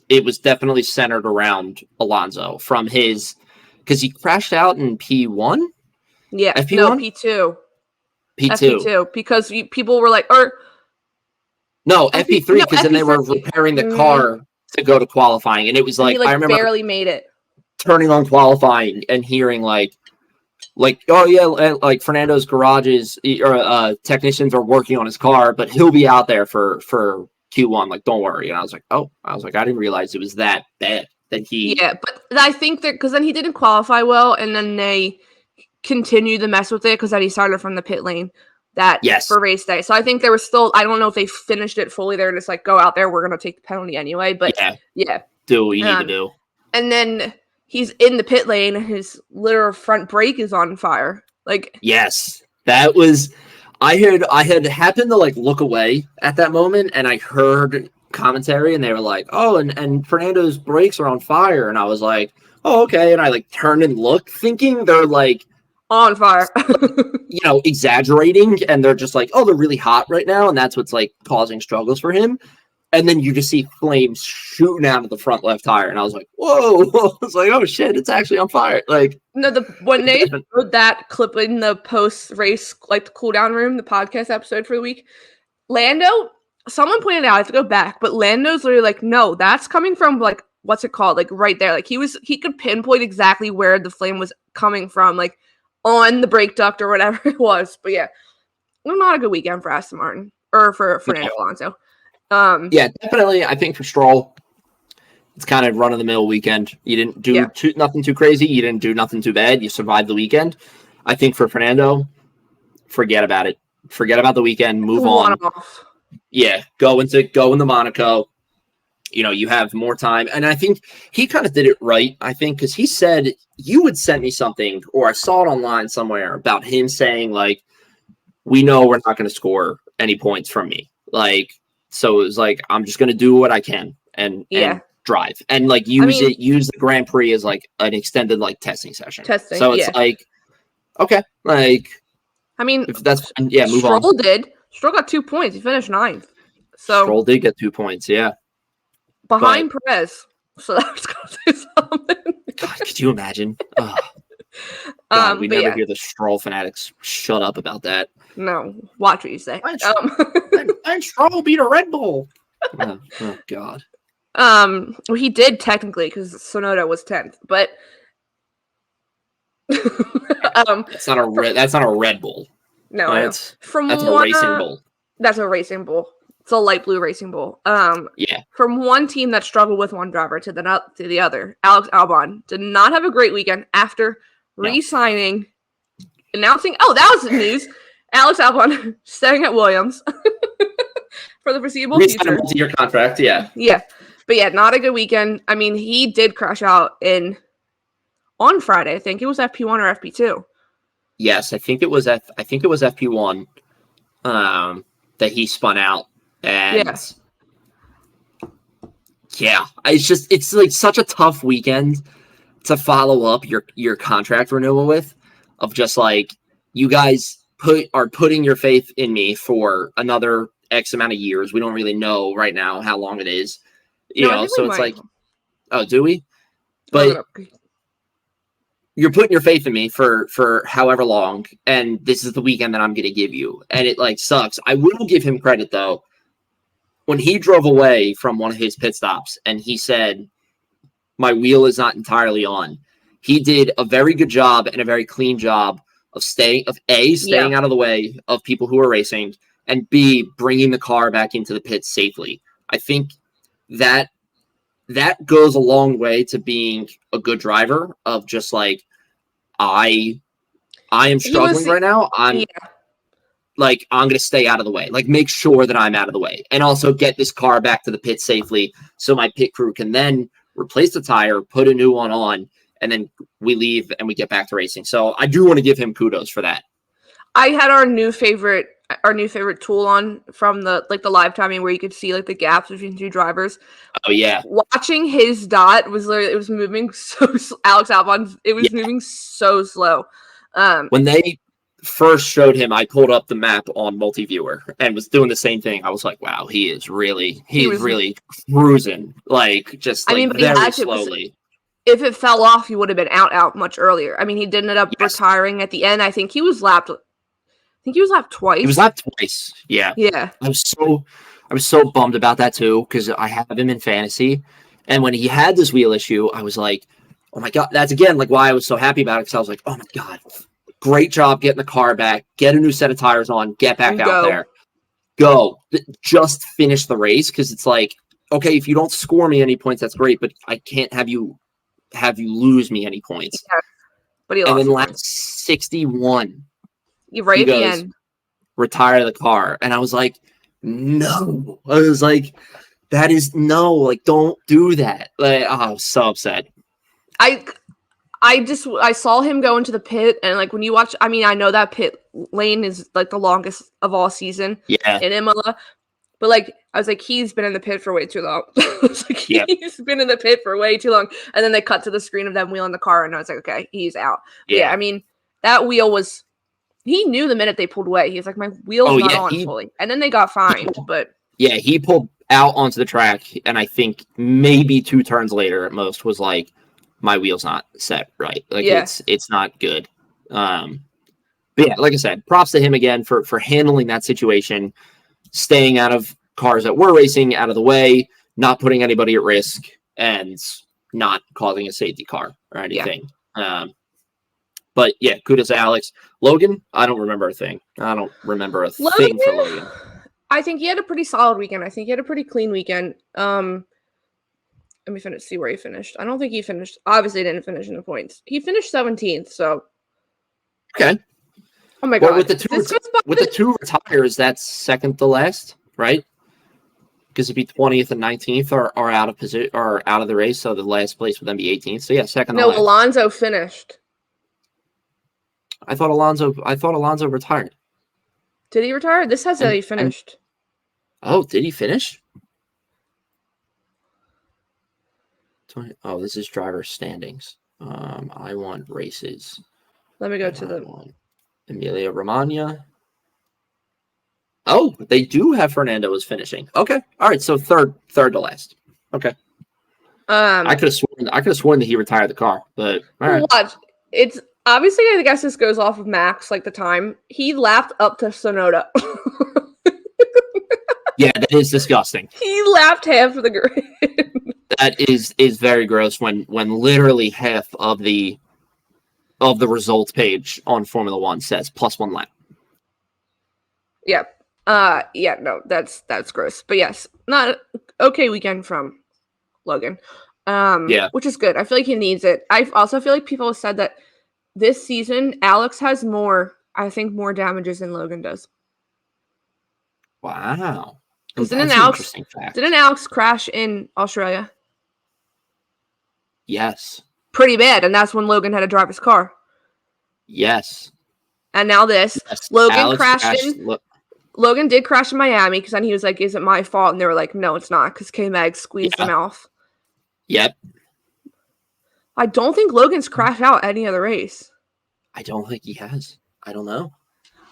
Speaker 4: It was definitely centered around Alonso because he crashed out in P1.
Speaker 3: Yeah,
Speaker 4: FP1?
Speaker 3: No, P2. FP2 because people were like,
Speaker 4: no, FP3 because then they were repairing the car to go to qualifying, and it was like I remember
Speaker 3: barely made it.
Speaker 4: Turning on qualifying and hearing like oh yeah, like Fernando's garages or technicians are working on his car, but he'll be out there for Q1, like don't worry. And I was like I didn't realize it was that bad that he
Speaker 3: but I think that because then he didn't qualify well, and then they continued to mess with it because then he started from the pit lane for race day. So I think there was still, I don't know if they finished it fully. They're just like, go out there, we're gonna take the penalty anyway. But
Speaker 4: do what you need to do.
Speaker 3: And then he's in the pit lane, and his literal front brake is on fire. Like
Speaker 4: yes, that was. I had happened to like look away at that moment, and I heard commentary, and they were like, "Oh, and Fernando's brakes are on fire," and I was like, "Oh, okay." And I like turned and looked, thinking they're like
Speaker 3: on fire,
Speaker 4: exaggerating, and they're just like, "Oh, they're really hot right now," and that's what's like causing struggles for him. And then you just see flames shooting out of the front left tire, and I was like, "Whoa!" I was like, "Oh shit, it's actually on fire!" Like,
Speaker 3: no, when they showed that clip in the post-race, like the cool-down room, the podcast episode for the week, Lando, someone pointed out, I have to go back, but Lando's literally like, "No, that's coming from like what's it called? Like right there, like he could pinpoint exactly where the flame was coming from, like on the brake duct or whatever it was." But yeah, not a good weekend for Aston Martin or for Fernando Alonso.
Speaker 4: Yeah, definitely. I think for Stroll, it's kind of run-of-the-mill weekend. You didn't do nothing too crazy. You didn't do nothing too bad. You survived the weekend. I think for Fernando, forget about it. Forget about the weekend. Move on. Yeah, go into Monaco. You have more time. And I think he kind of did it right, I think, because he said, you would send me something, or I saw it online somewhere, about him saying, like, we know we're not going to score any points from me. Like, so it was like, I'm just going to do what I can and drive and like use the Grand Prix as like an extended like testing session. So it's like, okay, like,
Speaker 3: I mean,
Speaker 4: if that's move on.
Speaker 3: Stroll got 2 points. He finished 9th. So
Speaker 4: Stroll did get 2 points. Yeah.
Speaker 3: Behind Perez. So that was going to say something.
Speaker 4: God, could you imagine? Oh. God, we never hear the Stroll fanatics shut up about that.
Speaker 3: No, watch what you say.
Speaker 4: And Stroll beat a Red Bull. Oh God.
Speaker 3: Well, he did technically because Sonoda was 10th, but
Speaker 4: That's not a Red Bull.
Speaker 3: No, I know.
Speaker 4: That's a racing bull.
Speaker 3: That's a racing bull. It's a light blue racing bull.
Speaker 4: Yeah.
Speaker 3: From one team that struggled with one driver to the other, Alex Albon did not have a great weekend after re-signing, announcing. Oh, that was the news. Alex Albon staying at Williams for the foreseeable future.
Speaker 4: A multi-year contract. Yeah.
Speaker 3: Yeah, but yeah, not a good weekend. I mean, he did crash out on Friday. I think it was FP1 or FP2.
Speaker 4: Yes, I think it was FP1 that he spun out, and it's like such a tough weekend to follow up your contract renewal with, of just like, you guys are putting your faith in me for another X amount of years. We don't really know right now how long it is, so it's like, oh, do we? But you're putting your faith in me for however long, and this is the weekend that I'm going to give you, and it like sucks. I will give him credit though. When he drove away from one of his pit stops and he said, "My wheel is not entirely on," he did a very good job and a very clean job of staying out of the way of people who are racing, and B, bringing the car back into the pits safely. I think that goes a long way to being a good driver, of just like, I am struggling right now. I'm going to stay out of the way, like make sure that I'm out of the way, and also get this car back to the pit safely so my pit crew can then replace the tire, put a new one on, and then we leave and we get back to racing. So I do want to give him kudos for that.
Speaker 3: I had our new favorite tool on from the live timing, where you could see like the gaps between two drivers.
Speaker 4: Oh yeah.
Speaker 3: Watching his dot was literally, it was moving Alex Albon, it was moving so slow.
Speaker 4: When they first showed him, I pulled up the map on multi-viewer and was doing the same thing. I was like, wow, he's really cruising, like just like very slowly.
Speaker 3: If it fell off, he would have been out much earlier. I mean, he did end up retiring at the end. I think he was lapped twice.
Speaker 4: He was lapped twice. Yeah.
Speaker 3: Yeah.
Speaker 4: I was so bummed about that too, because I have him in fantasy. And when he had this wheel issue, I was like, oh my God, that's again like why I was so happy about it, because I was like, oh my God, great job getting the car back, get a new set of tires on, get back out there. Go. Just finish the race, because it's like, okay, if you don't score me any points, that's great, but I can't have you lose me any points.
Speaker 3: Yeah. But he lost.
Speaker 4: And then lap 61.
Speaker 3: You're right at the end.
Speaker 4: Retire the car. And I was like, no. I was like, that is no, like, don't do that. Like, oh, I was so upset.
Speaker 3: I saw him go into the pit, and like when you watch, I mean, I know that pit lane is like the longest of all season in Imola, but like I was like, he's been in the pit for way too long. He's been in the pit for way too long. And then they cut to the screen of them wheeling the car, and I was like, okay, he's out. Yeah, I mean, that wheel was. He knew the minute they pulled away. He was like, my wheel's not on fully. And then they got fined, but...
Speaker 4: Yeah, he pulled out onto the track, and I think maybe 2 turns later at most was like, my wheel's not set right. Like, it's not good. But yeah, like I said, props to him again for handling that situation, staying out of cars that were racing, out of the way, not putting anybody at risk, and not causing a safety car or anything. Yeah. But yeah, kudos to Alex. Logan, I don't remember a thing. I don't remember a thing for Logan.
Speaker 3: I think he had a pretty solid weekend. I think he had a pretty clean weekend. Let me see where he finished. I don't think he finished. Obviously, didn't finish in the points. He finished 17th. So
Speaker 4: okay.
Speaker 3: Oh my God!
Speaker 4: With the two retires, that's second to last, right? Because it'd be 20th and 19th are out of position or out of the race. So the last place would then be 18th. So yeah, second.
Speaker 3: No, Alonso finished.
Speaker 4: I thought Alonso retired.
Speaker 3: Did he retire? This has he finished.
Speaker 4: Oh, did he finish? Oh, this is driver standings. I want races.
Speaker 3: Let me go to the
Speaker 4: Emilia Romagna. Oh, they do have Fernando as finishing. Okay, all right. So third to last. Okay. I could have sworn that he retired the car, but all right.
Speaker 3: Watch. It's obviously, I guess this goes off of Max, like the time he lapped up to Sonoda.
Speaker 4: Yeah, that is disgusting.
Speaker 3: He lapped half of the grid.
Speaker 4: That is very gross when literally half of the of the results page on Formula One says +1 lap.
Speaker 3: Yeah. Yeah, no, that's gross. But yes, not okay weekend from Logan. Which is good. I feel like he needs it. I also feel like people have said that this season Alex has more damages than Logan does.
Speaker 4: Wow.
Speaker 3: Because
Speaker 4: Interesting fact.
Speaker 3: Didn't Alex crash in Australia?
Speaker 4: Yes.
Speaker 3: Pretty bad, and that's when Logan had to drive his car.
Speaker 4: Yes.
Speaker 3: And now this.
Speaker 4: Yes.
Speaker 3: Logan
Speaker 4: Alex
Speaker 3: crashed in. Logan did crash in Miami because then he was like, "Is it my fault?" And they were like, "No, it's not," because K-Mag squeezed him off.
Speaker 4: Yep.
Speaker 3: I don't think Logan's crashed out any other race.
Speaker 4: I don't think he has. I don't know.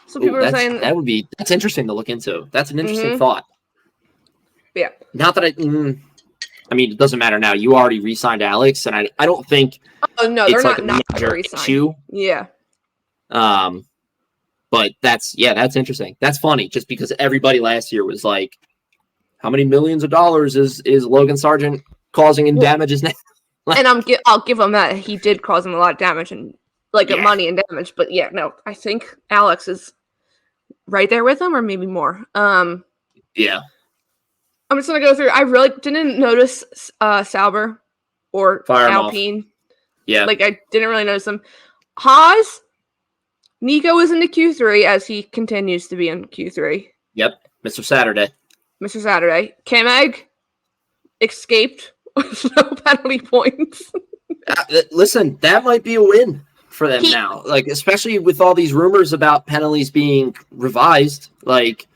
Speaker 3: So people are saying
Speaker 4: that's interesting to look into. That's an interesting thought.
Speaker 3: Yeah.
Speaker 4: Not that I mean, it doesn't matter now. You already re-signed Alex, and I don't think.
Speaker 3: Oh no,
Speaker 4: it's
Speaker 3: they're
Speaker 4: like
Speaker 3: not
Speaker 4: a major issue.
Speaker 3: Yeah.
Speaker 4: But that's interesting. That's funny, just because everybody last year was like, "How many millions of dollars is Logan Sargent causing in damages now?"
Speaker 3: And I'll give him that he did cause him a lot of damage and money and damage. But yeah, no, I think Alex is right there with him, or maybe more.
Speaker 4: Yeah.
Speaker 3: I'm just gonna go through. I really didn't notice Sauber or Alpine.
Speaker 4: Yeah,
Speaker 3: like I didn't really notice them. Haas, Nico is in the Q3 as he continues to be in Q3.
Speaker 4: Yep, Mr. Saturday.
Speaker 3: K-Mag escaped with no penalty points.
Speaker 4: Listen, that might be a win for them now. Like, especially with all these rumors about penalties being revised, like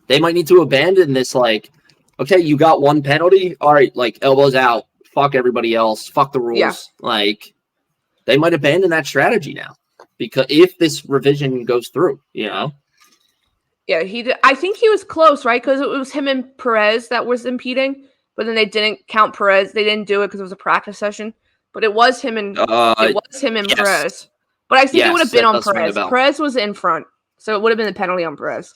Speaker 4: they might need to abandon this. Like, okay, you got one penalty. All right, like elbows out. Fuck everybody else. Fuck the rules. Yeah. Like, they might abandon that strategy now because if this revision goes through, Yeah,
Speaker 3: he did. I think he was close, right? Because it was him and Perez that was impeding, but then they didn't count Perez. They didn't do it because it was a practice session. But it was him and Perez. But I think it would have been on Perez. Perez was in front, so it would have been the penalty on Perez.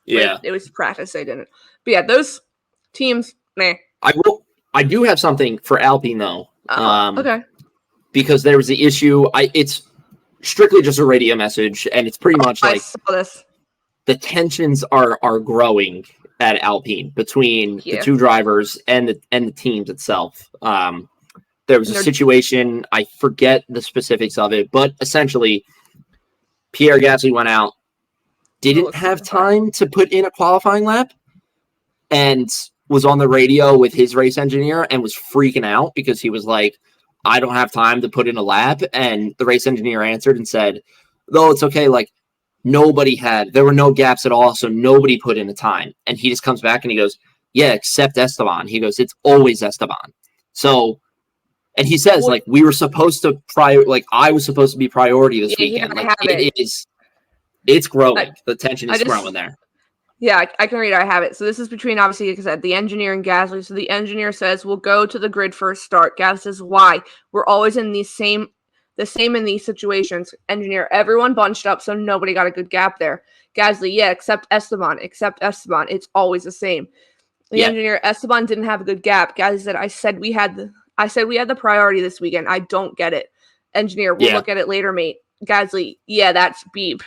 Speaker 4: Yeah,
Speaker 3: it was practice. They didn't. But yeah, those teams, meh.
Speaker 4: I do have something for Alpine though.
Speaker 3: Okay.
Speaker 4: Because there was the issue. It's strictly just a radio message, and it's pretty much like
Speaker 3: I saw this.
Speaker 4: The tensions are growing at Alpine between the two drivers and the teams itself. There was a situation, I forget the specifics of it, but essentially Pierre Gasly went out, didn't have time to put in a qualifying lap, and was on the radio with his race engineer and was freaking out because he was like, I don't have time to put in a lap. And the race engineer answered and said, no, it's okay. Like, there were no gaps at all, so nobody put in a time. And he just comes back and he goes, yeah, except Esteban. He goes, it's always Esteban. So, and he says, like, we were supposed to I was supposed to be priority this weekend. Like, it's growing. The tension is growing there.
Speaker 3: Yeah, I can read it. I have it. So this is between, obviously, like I said, the engineer and Gasly. So the engineer says, we'll go to the grid first start. Gasly says, why? We're always in the same in these situations. Engineer, everyone bunched up, so nobody got a good gap there. Gasly, yeah, except Esteban. It's always the same. The engineer, Esteban didn't have a good gap. Gasly said, I said we had the priority this weekend. I don't get it. Engineer, we'll look at it later, mate. Gasly, yeah, that's Beeb.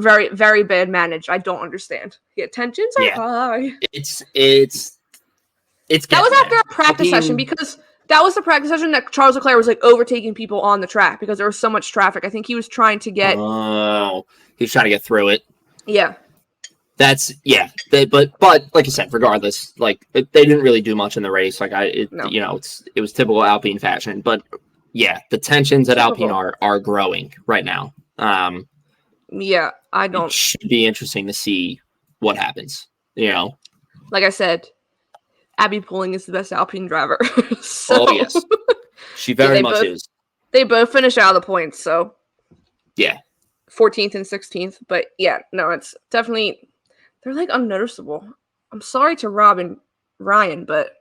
Speaker 3: Very, very bad managed. I don't understand. Yeah, tensions are high.
Speaker 4: It's
Speaker 3: that was after a practice session because that was the practice session that Charles Leclerc was like overtaking people on the track because there was so much traffic. I think he was trying to get.
Speaker 4: Oh, he was trying to get through it.
Speaker 3: Yeah.
Speaker 4: But like I said, regardless, like they didn't really do much in the race. Like it was typical Alpine fashion. But yeah, the tensions at Alpine are growing right now.
Speaker 3: Yeah, I don't.
Speaker 4: It should be interesting to see what happens.
Speaker 3: Like I said, Abby Pulling is the best Alpine driver. So,
Speaker 4: oh yes, she very much is.
Speaker 3: They both finished out of the points, so
Speaker 4: yeah,
Speaker 3: 14th and 16th. But yeah, no, it's definitely they're like unnoticeable. I'm sorry to Rob and Ryan, but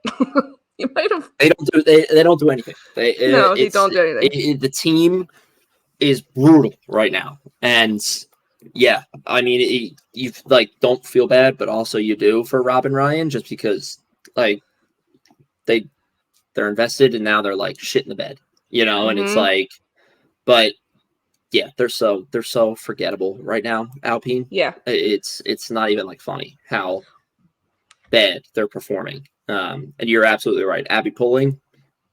Speaker 3: you might have. They
Speaker 4: don't do anything. They don't do anything. The team is brutal right now, and yeah, I mean, you like don't feel bad, but also you do for Rob and Ryan, just because like they're invested, and now they're like shit in the bed, and it's like, but yeah, they're so forgettable right now, Alpine.
Speaker 3: Yeah.
Speaker 4: It's not even like funny how bad they're performing. And you're absolutely right. Abby Pulling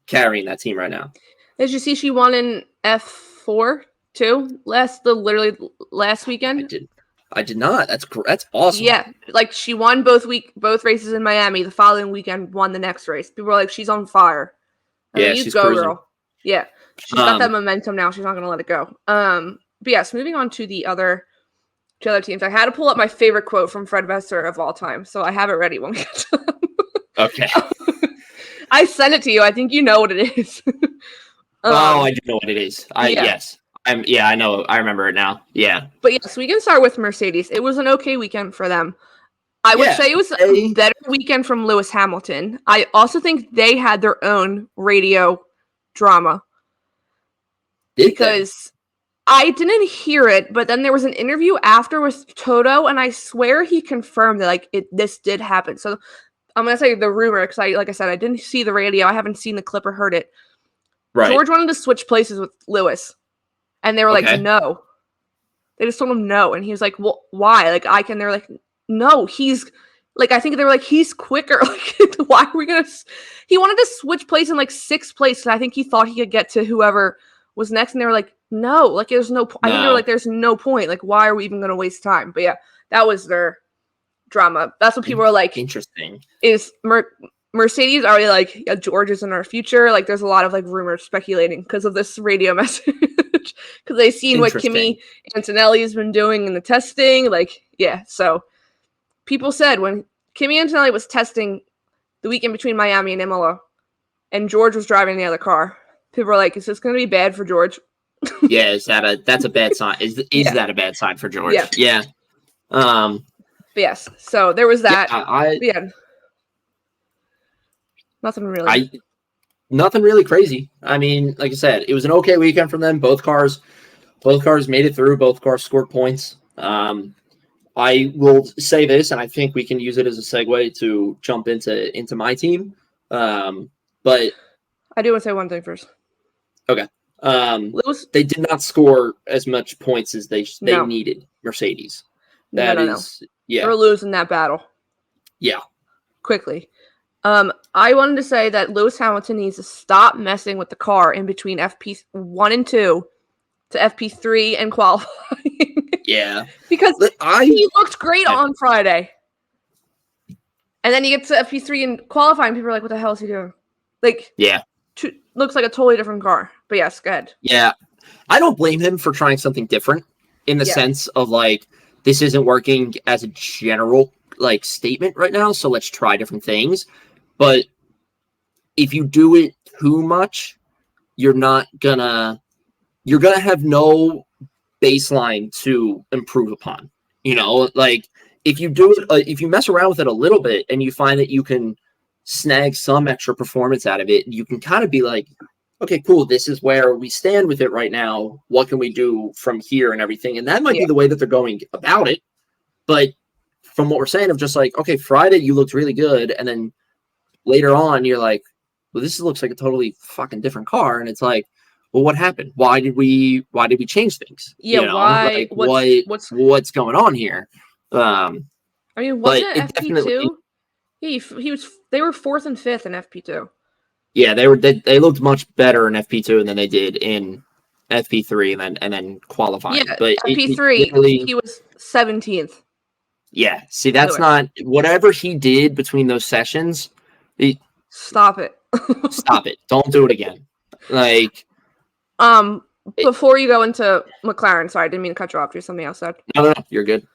Speaker 4: carrying that team right now.
Speaker 3: Did you see she won in F4 too? Literally last weekend?
Speaker 4: I did not. That's awesome.
Speaker 3: Yeah, like she won both races in Miami. The following weekend, won the next race. People were like, "She's on fire."
Speaker 4: Yeah, she's cruising.
Speaker 3: Girl. Yeah, she's got that momentum now. She's not gonna let it go. But yes, moving on to the other teams. I had to pull up my favorite quote from Fred Vasseur of all time, so I have it ready when we get to them.
Speaker 4: Okay.
Speaker 3: I sent it to you. I think you know what it is.
Speaker 4: I do know what it is.
Speaker 3: Yeah.
Speaker 4: Yes. I know. I remember it now. Yeah.
Speaker 3: But yes, we can start with Mercedes. It was an okay weekend for them. I would say it was a better weekend from Lewis Hamilton. I also think they had their own radio drama. Because I didn't hear it, but then there was an interview after with Toto, and I swear he confirmed that this did happen. So I'm gonna say the rumor because like I said, I didn't see the radio. I haven't seen the clip or heard it.
Speaker 4: Right.
Speaker 3: George wanted to switch places with Lewis. And they were like, no. They just told him no. And he was like, well, why? They're like, no, he's I think they were like, he's quicker. Why are we going to? He wanted to switch place in 6th place. And I think he thought he could get to whoever was next. And they were like, no, there's no point. I think they were like, there's no point. Why are we even going to waste time? But yeah, that was their drama. That's what people were like.
Speaker 4: Interesting.
Speaker 3: Is Mercedes already like, George is in our future? There's a lot of rumors speculating because of this radio message. Because they've seen what Kimi Antonelli has been doing in the testing. So people said when Kimi Antonelli was testing the weekend between Miami and Imola, and George was driving the other car, people were like, is this going to be bad for George?
Speaker 4: Yeah, that's a bad sign. Is that a bad sign for George? Yeah.
Speaker 3: But yes, so there was that. Nothing
Speaker 4: really crazy. I mean, like I said, it was an okay weekend from them. Both cars made it through. Both cars scored points. I will say this, and I think we can use it as a segue to jump into my team. But
Speaker 3: I do want to say one thing first.
Speaker 4: Okay.
Speaker 3: Lewis,
Speaker 4: they did not score as much points as they needed. Mercedes. That is. Yeah.
Speaker 3: They're losing that battle.
Speaker 4: Yeah.
Speaker 3: Quickly. I wanted to say that Lewis Hamilton needs to stop messing with the car in between FP1 and 2 to FP3 and qualifying.
Speaker 4: Yeah.
Speaker 3: Because he looked great on Friday. And then he gets to FP3 and qualifying, people are like, what the hell is he doing? Looks like a totally different car. But yes, go ahead.
Speaker 4: Yeah. I don't blame him for trying something different in the sense of this isn't working as a general statement right now, so let's try different things. But if you do it too much, you're gonna have no baseline to improve upon. If you do it, if you mess around with it a little bit and you find that you can snag some extra performance out of it, you can kind of be like, okay, cool, this is where we stand with it right now. What can we do from here and everything? And that might be the way that they're going about it. But from what we're saying of just okay, Friday you looked really good, and then later on you're like, well, this looks like a totally fucking different car, and it's like, well, what happened? Why did we change things?
Speaker 3: Yeah, why?
Speaker 4: What's going on here?
Speaker 3: I mean, wasn't it FP2? They were 4th and 5th in FP2.
Speaker 4: Yeah, they looked much better in FP2 than they did in FP3 and then qualifying.
Speaker 3: Yeah,
Speaker 4: but
Speaker 3: FP3 he was 17th.
Speaker 4: Yeah, see, that's not whatever he did between those sessions.
Speaker 3: Stop it.
Speaker 4: Stop it. Don't do it again.
Speaker 3: Before you go into McLaren, sorry, I didn't mean to cut you off. There's something else said.
Speaker 4: No, you're good.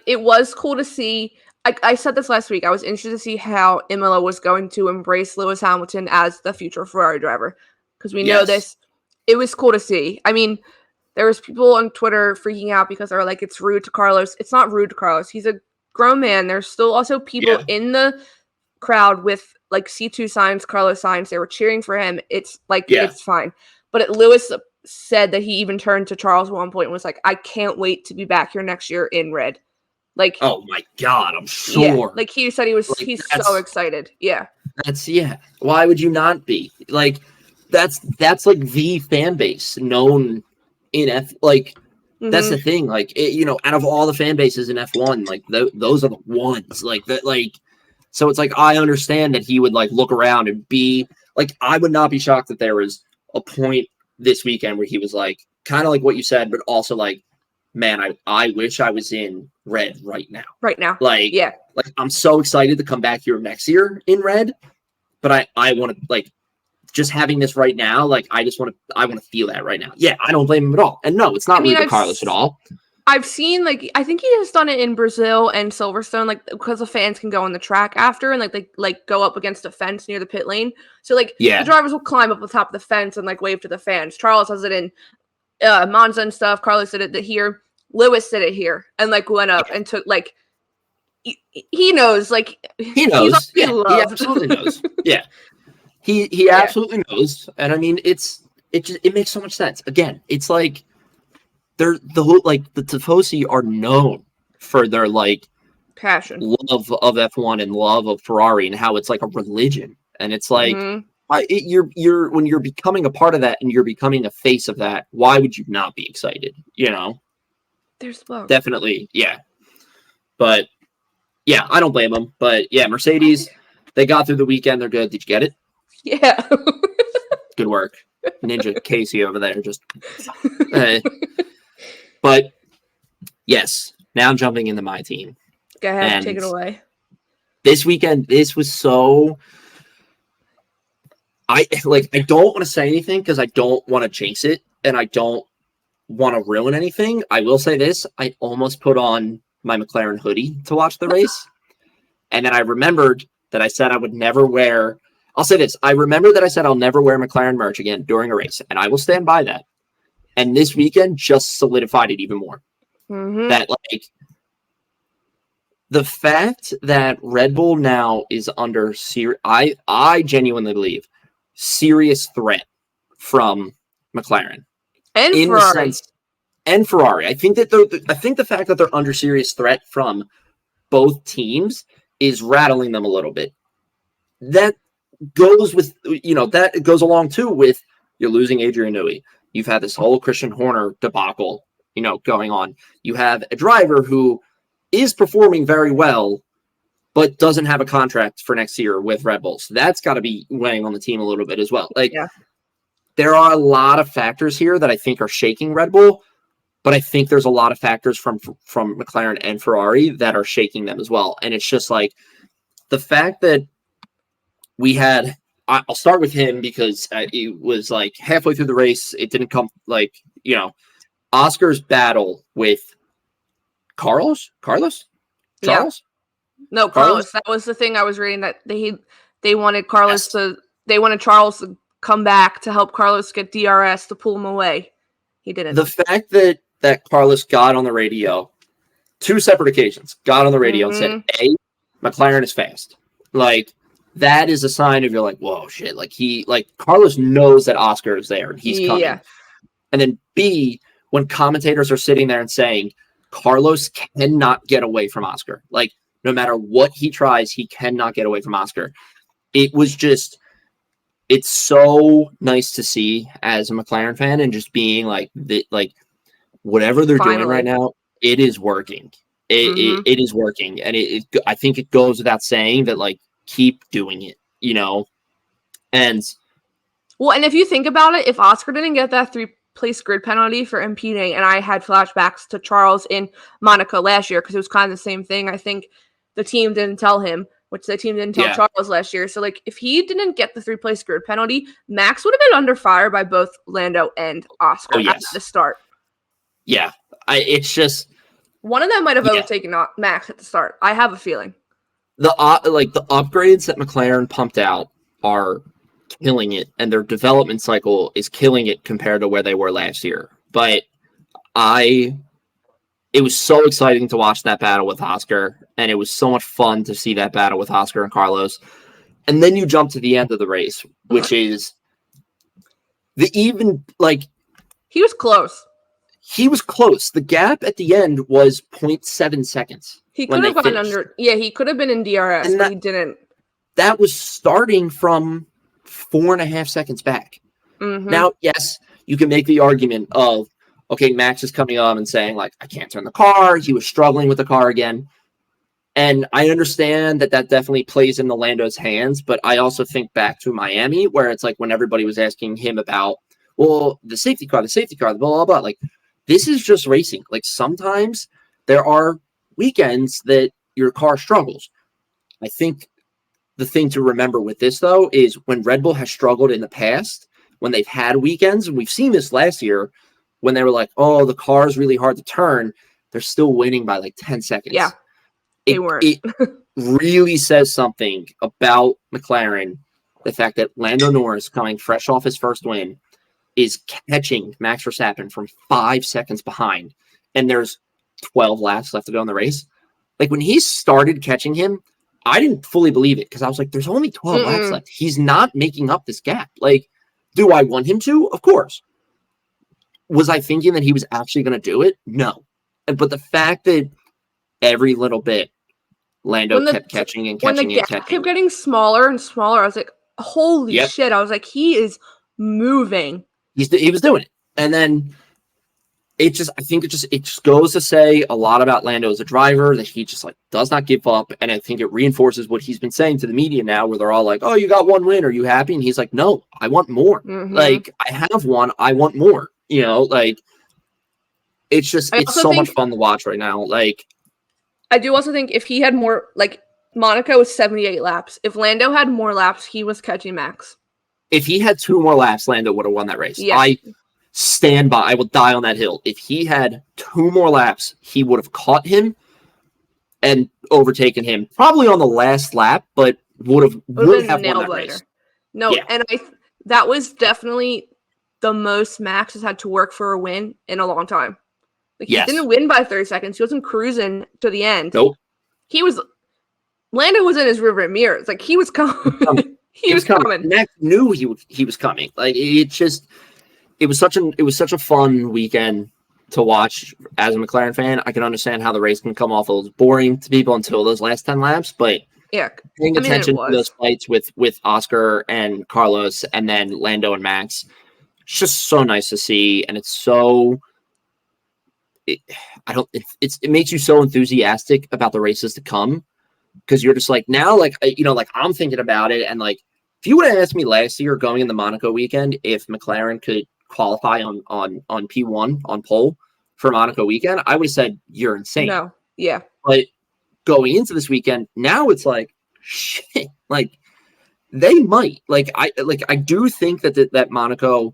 Speaker 3: It was cool to see. I said this last week. I was interested to see how Imola was going to embrace Lewis Hamilton as the future Ferrari driver, because we know this. It was cool to see. I mean, there was people on Twitter freaking out because they're like, it's rude to Carlos. It's not rude to Carlos. He's a grown man. There's still also people in the crowd with C2 signs, Carlos signs. They were cheering for him. It's it's fine. But Lewis said that he even turned to Charles at one point and was like, I can't wait to be back here next year in red.
Speaker 4: Oh my God, I'm sure.
Speaker 3: Yeah, he said he's so excited. Yeah.
Speaker 4: Why would you not be? That's the fan base known in that's the thing. Like, out of all the fan bases in F1, like those are the ones like that. Like, so it's like, I understand that he would like look around and be like, I would not be shocked that there was a point this weekend where he was like, kind of like what you said, but also like, man, I wish I was in red right now.
Speaker 3: Right now.
Speaker 4: Like,
Speaker 3: yeah.
Speaker 4: Like, I'm so excited to come back here next year in red, but I want to like just having this right now. Like, I want to feel that right now. Yeah. I don't blame him at all. And no, it's not rude to Carlos at all.
Speaker 3: I've seen like, I think he has done it in Brazil and Silverstone, like because the fans can go on the track after and they go up against a fence near the pit lane. So like the drivers will climb up the top of the fence and like wave to the fans. Charles has it in Monza and stuff. Carlos did it here. Lewis did it here and like went up and took like he knows like
Speaker 4: he knows. He absolutely knows. Yeah. He absolutely knows. And I mean it makes so much sense. Again, it's like the Tifosi are known for their like
Speaker 3: passion,
Speaker 4: love of F1 and love of Ferrari and how it's like a religion. And it's like you're when you're becoming a part of that and you're becoming a face of that, why would you not be excited?
Speaker 3: There's both.
Speaker 4: Definitely, yeah. But yeah, I don't blame them. But yeah, Mercedes, they got through the weekend. They're good. Did you get it?
Speaker 3: Yeah.
Speaker 4: Good work. Ninja Casey over there just but yes, now I'm jumping into my team.
Speaker 3: Go ahead, and take it away.
Speaker 4: This weekend, this was so I don't want to say anything because I don't want to jinx it and I don't want to ruin anything. I will say this, I almost put on my McLaren hoodie to watch the race. And then I remembered that I said I would never wear I'll say this. I remember that I said I'll never wear McLaren merch again during a race, and I will stand by that. And this weekend just solidified it even more. That like the fact that Red Bull now is under I genuinely believe serious threat from McLaren
Speaker 3: and
Speaker 4: in
Speaker 3: Ferrari.
Speaker 4: The sense, and Ferrari. I think that I think the fact that they're under serious threat from both teams is rattling them a little bit. That goes with that goes along too with you're losing Adrian Newey. You've had this whole Christian Horner debacle, going on. You have a driver who is performing very well, but doesn't have a contract for next year with Red Bull. So that's got to be weighing on the team a little bit as well. There are a lot of factors here that I think are shaking Red Bull, but I think there's a lot of factors from McLaren and Ferrari that are shaking them as well. And it's just like the fact that we had, I'll start with him because it was like halfway through the race. It didn't come Oscar's battle with Charles?
Speaker 3: Yeah. No, Carlos. That was the thing I was reading that they wanted Carlos they wanted Charles to come back to help Carlos get DRS to pull him away. He didn't.
Speaker 4: The fact that Carlos got on the radio, 2 separate occasions, got on the radio and said, A, McLaren is fast. Like, that is a sign of you're like, whoa, shit. Like Carlos knows that Oscar is there and he's coming. Yeah. And then B, when commentators are sitting there and saying, Carlos cannot get away from Oscar. Like, no matter what he tries, he cannot get away from Oscar. It was just, it's so nice to see as a McLaren fan and just being like, whatever they're doing right now, it is working. It is working. And I think it goes without saying that, like, keep doing it, and
Speaker 3: if you think about it, if Oscar didn't get that 3-place grid penalty for impeding, and I had flashbacks to Charles in Monaco last year because it was kind of the same thing. I think the team didn't tell him, which the team didn't tell Charles last year. So like if he didn't get the 3-place grid penalty, Max would have been under fire by both Lando and Oscar at the start.
Speaker 4: Yeah, it's just
Speaker 3: one of them might have overtaken Max at the start. I have a feeling.
Speaker 4: The upgrades that McLaren pumped out are killing it, and their development cycle is killing it compared to where they were last year. But it was so exciting to watch that battle with Oscar, and it was so much fun to see that battle with Oscar and Carlos. And then you jump to the end of the race, which is he was close. He was close. The gap at the end was 0.7 seconds.
Speaker 3: He could have gone under. Yeah, he could have been in DRS, but he didn't.
Speaker 4: That was starting from 4.5 seconds back. Now, yes, you can make the argument of, okay, Max is coming up and saying, like, I can't turn the car. He was struggling with the car again. And I understand that definitely plays into Lando's hands, but I also think back to Miami, where it's like when everybody was asking him about, well, the safety car, blah, blah, blah. Like, this is just racing. Like, sometimes there are weekends that your car struggles. I think the thing to remember with this, though, is when Red Bull has struggled in the past, when they've had weekends, and we've seen this last year, when they were like, oh, the car is really hard to turn, they're still winning by like 10 seconds.
Speaker 3: Yeah. They weren't.
Speaker 4: It really says something about McLaren, the fact that Lando Norris, coming fresh off his first win, is catching Max Verstappen from 5 seconds behind, and there's 12 laps left to go in the race. Like, when he started catching him, I didn't fully believe it because I was like, there's only 12 laps left. He's not making up this gap. Like, do I want him to? Of course. Was I thinking that he was actually going to do it? No. But the fact that every little bit Lando kept catching and catching and catching. When the gap
Speaker 3: kept getting smaller and smaller, I was like, holy shit. I was like, he is moving.
Speaker 4: He was doing it. And then I think it just goes to say a lot about Lando as a driver, that he just like does not give up. And I think it reinforces what he's been saying to the media now, where they're all like, oh, you got one win. Are you happy? And he's like, no, I want more. Like, I have one. I want more. You know, like, it's so much fun to watch right now. Like,
Speaker 3: I do also think if he had more, like, Monaco was 78 laps. If Lando had more laps, he was catching Max.
Speaker 4: If he had 2 more laps, Lando would have won that race.
Speaker 3: Yeah.
Speaker 4: I stand by. I will die on that hill. If he had 2 more laps, he would have caught him and overtaken him, probably on the last lap, but would have won that race.
Speaker 3: No, yeah. And that was definitely the most Max has had to work for a win in a long time. Like, he didn't win by 30 seconds. He wasn't cruising to the end.
Speaker 4: Nope.
Speaker 3: Lando was in his rearview mirror. It's like he was coming. he was coming.
Speaker 4: Max knew he was coming. Like, it was such a fun weekend to watch as a McLaren fan. I can understand how the race can come off a little boring to people until those last 10 laps, but paying attention to those fights with Oscar and Carlos, and then Lando and Max, it's just so nice to see, and it's so. It makes you so enthusiastic about the races to come, because you're just like, now, like, you know, like, I'm thinking about it, and like, if you would have asked me last year going in the Monaco weekend if McLaren could qualify on P1 on pole for Monaco weekend, I would have said you're insane.
Speaker 3: No, yeah.
Speaker 4: But going into this weekend, now it's like, shit, like, they might. Like, I do think that Monaco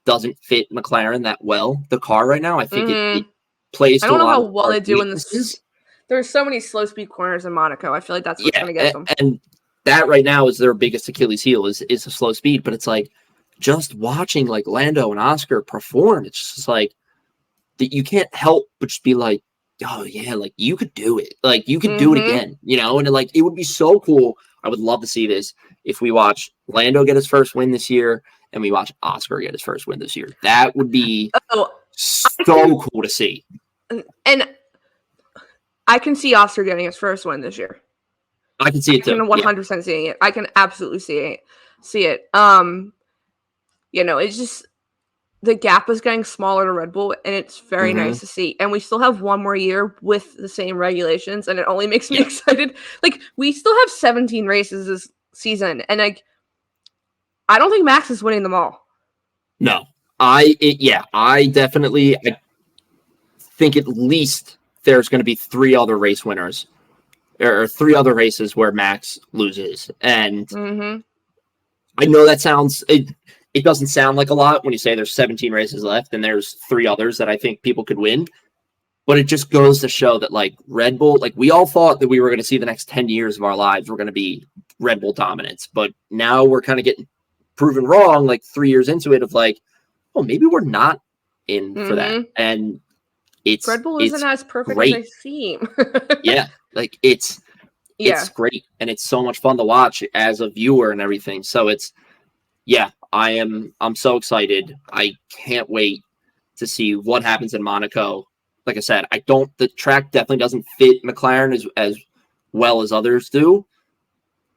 Speaker 4: doesn't fit McLaren that well, the car right now. I think it plays.
Speaker 3: I don't know how well they do in this. There's so many slow speed corners in Monaco. I feel like that's what's going to get them.
Speaker 4: And that right now is their biggest Achilles heel is the slow speed. But it's like, just watching like Lando and Oscar perform, it's just like that you can't help but just be like, oh yeah, like, you could do it. Like, you could do it again, you know? And like, it would be so cool. I would love to see this if we watch Lando get his first win this year and we watch Oscar get his first win this year. That would be so cool to see.
Speaker 3: And I can see Oscar getting his first win this year.
Speaker 4: I can see it too.
Speaker 3: I can 100% seeing it. I can absolutely see it. You know, it's just the gap is getting smaller to Red Bull, and it's very nice to see. And we still have one more year with the same regulations, and it only makes me excited. Like, we still have 17 races this season, and like, I don't think Max is winning them all.
Speaker 4: No, I definitely think at least there's going to be 3 other race winners, or 3 other races where Max loses. And I know that sounds, it doesn't sound like a lot when you say there's 17 races left and there's 3 others that I think people could win. But it just goes to show that, like, Red Bull, like, we all thought that we were going to see the next 10 years of our lives were going to be Red Bull dominance. But now we're kind of getting proven wrong, like, 3 years into it, of like, oh, maybe we're not in for that. And it's
Speaker 3: Red Bull isn't as perfect
Speaker 4: great.
Speaker 3: as they seem.
Speaker 4: Yeah, like, it's great, and it's so much fun to watch as a viewer and everything. So I'm so excited. I can't wait to see what happens in Monaco. Like I said, the track definitely doesn't fit McLaren as well as others do.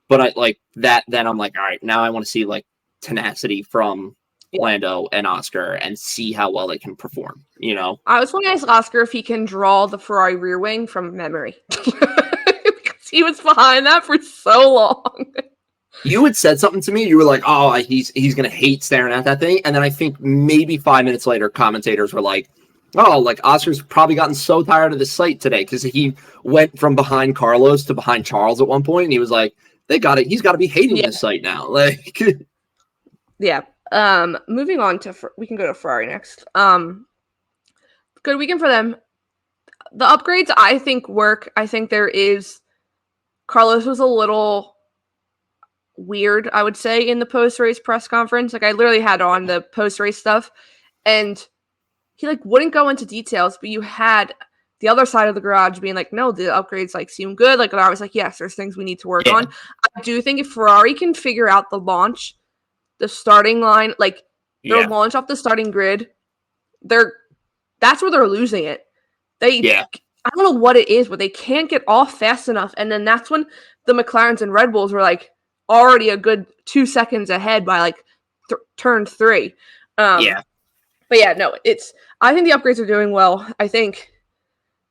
Speaker 4: But I like that. Then I'm like, all right, now I want to see like tenacity from Lando and Oscar and see how well they can perform, you know?
Speaker 3: I was going to ask Oscar if he can draw the Ferrari rear wing from memory. Because he was behind that for so long.
Speaker 4: You had said something to me. You were like, "Oh, he's gonna hate staring at that thing." And then I think maybe 5 minutes later, commentators were like, "Oh, like Oscar's probably gotten so tired of the sight today because he went from behind Carlos to behind Charles at one point, and he was like, they got it. He's got to be hating this sight now." Like,
Speaker 3: yeah. Moving on to we can go to Ferrari next. Good weekend for them. The upgrades I think work. I think Carlos was a little weird, I would say, in the post-race press conference. Like I literally had on the post-race stuff and he like wouldn't go into details, but you had the other side of the garage being like, no, the upgrades like seem good. Like I was like, yes, there's things we need to work on. I do think if Ferrari can figure out the launch, the starting line, like their launch off the starting grid, that's where they're losing it. I don't know what it is, but they can't get off fast enough. And then that's when the McLarens and Red Bulls were like already a good 2 seconds ahead by like turn 3. But yeah, no, I think the upgrades are doing well. I think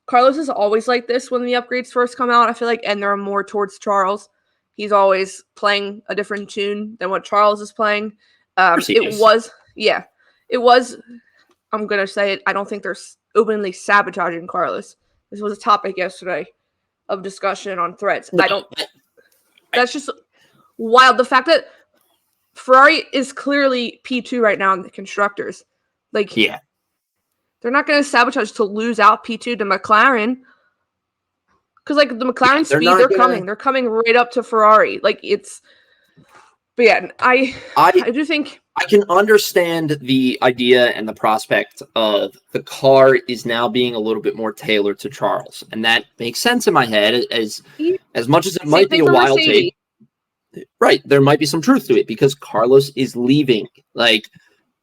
Speaker 3: Carlos is always like this when the upgrades first come out, I feel like, and they're more towards Charles. He's always playing a different tune than what Charles is playing. It was, I'm going to say it, I don't think they're openly sabotaging Carlos. This was a topic yesterday of discussion on threads. That's just wild. The fact that Ferrari is clearly P2 right now in the constructors. Like, they're not going to sabotage to lose out P2 to McLaren. Because, like, the McLaren speed, they're coming right up to Ferrari. Like, but yeah, I do think
Speaker 4: I can understand the idea and the prospect of the car is now being a little bit more tailored to Charles. And that makes sense in my head as much as it might be a wild take. Right. There might be some truth to it because Carlos is leaving. Like,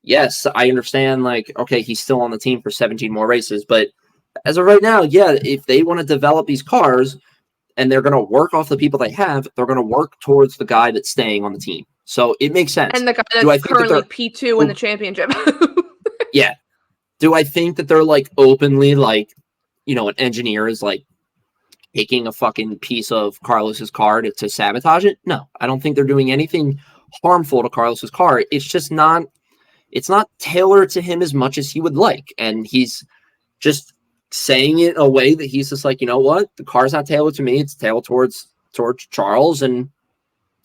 Speaker 4: yes, I understand, like, okay, he's still on the team for 17 more races. But as of right now, if they want to develop these cars and they're going to work off the people they have, they're going to work towards the guy that's staying on the team. So it makes sense.
Speaker 3: And the guy that's currently P2 in the championship.
Speaker 4: Yeah. Do I think that they're like openly like, an engineer is like taking a fucking piece of Carlos's car to sabotage it? No, I don't think they're doing anything harmful to Carlos's car. It's not tailored to him as much as he would like. And he's just saying it in a way that he's just like, you know what? The car's not tailored to me. It's tailored towards Charles. And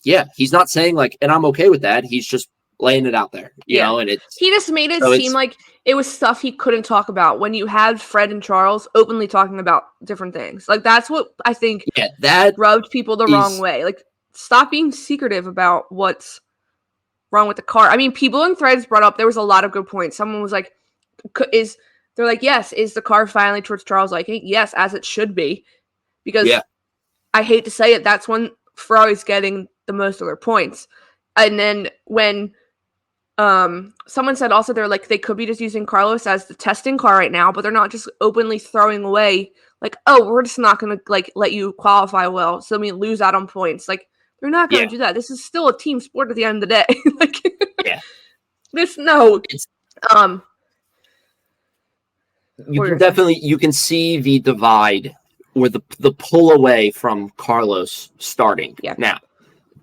Speaker 4: he's not saying like, and I'm okay with that. He's just laying it out there, you know, and
Speaker 3: he just made it seem like it was stuff he couldn't talk about when you had Fred and Charles openly talking about different things. Like, that's what I think
Speaker 4: that
Speaker 3: rubbed people the wrong way. Like, stop being secretive about what's wrong with the car. I mean, people in threads brought up, there was a lot of good points. Someone was like, they're like, yes, is the car finally towards Charles liking? Yes, as it should be. Because I hate to say it, that's when Ferrari's getting the most of their points. And then when someone said also they're like, they could be just using Carlos as the testing car right now, but they're not just openly throwing away like, oh, we're just not going to like let you qualify well, so we lose out on points. Like, they're not going to do that. This is still a team sport at the end of the day. Like,
Speaker 4: you can see the divide or the pull away from Carlos starting now.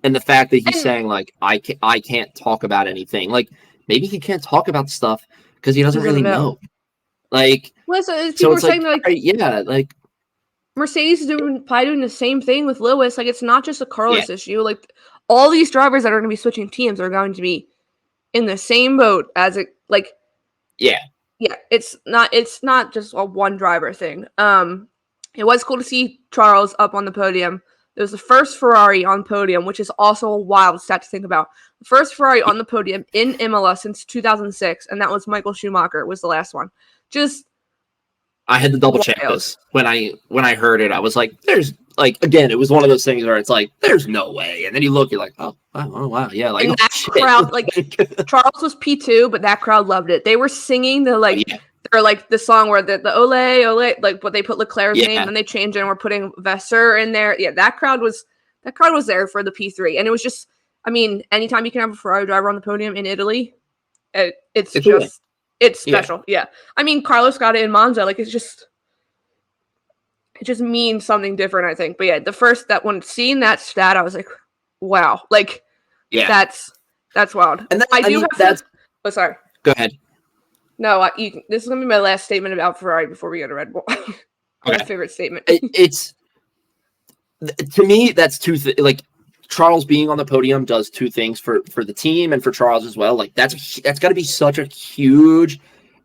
Speaker 4: And the fact that he's saying, like, I can't talk about anything. Like, maybe he can't talk about stuff because he doesn't really know. Like,
Speaker 3: people were saying,
Speaker 4: like,
Speaker 3: Mercedes is probably doing the same thing with Lewis. Like, it's not just a Carlos issue. Like, all these drivers that are going to be switching teams are going to be in the same boat as it. Like, it's not just a one driver thing. It was cool to see Charles up on the podium. It was the first Ferrari on podium, which is also a wild stat to think about. The first Ferrari on the podium in Imola since 2006, and that was Michael Schumacher was the last one.
Speaker 4: I had to double check this when I heard it. I was like, "There's like again." It was one of those things where it's like, "There's no way," and then you look, you're like, "Oh wow, yeah." Like,
Speaker 3: and that crowd, like Charles was P2, but that crowd loved it. They were singing the like. They're like the song where the ole, like what they put Leclerc's name and they changed it and we're putting Vasseur in there. Yeah, that crowd was there for the P3. And it was just, I mean, anytime you can have a Ferrari driver on the podium in Italy, It's
Speaker 4: It's a win.
Speaker 3: just it's special. Yeah. I mean, Carlos got it in Monza. Like it just means something different, I think. But yeah, when seeing that stat, I was like, wow, like
Speaker 4: Yeah.
Speaker 3: that's wild.
Speaker 4: And
Speaker 3: Oh, sorry.
Speaker 4: Go ahead.
Speaker 3: No, this is gonna be my last statement about Ferrari before we go to Red Bull. My
Speaker 4: Okay.
Speaker 3: favorite statement.
Speaker 4: It's to me, that's like Charles being on the podium does two things for the team and for Charles as well. Like that's got to be such a huge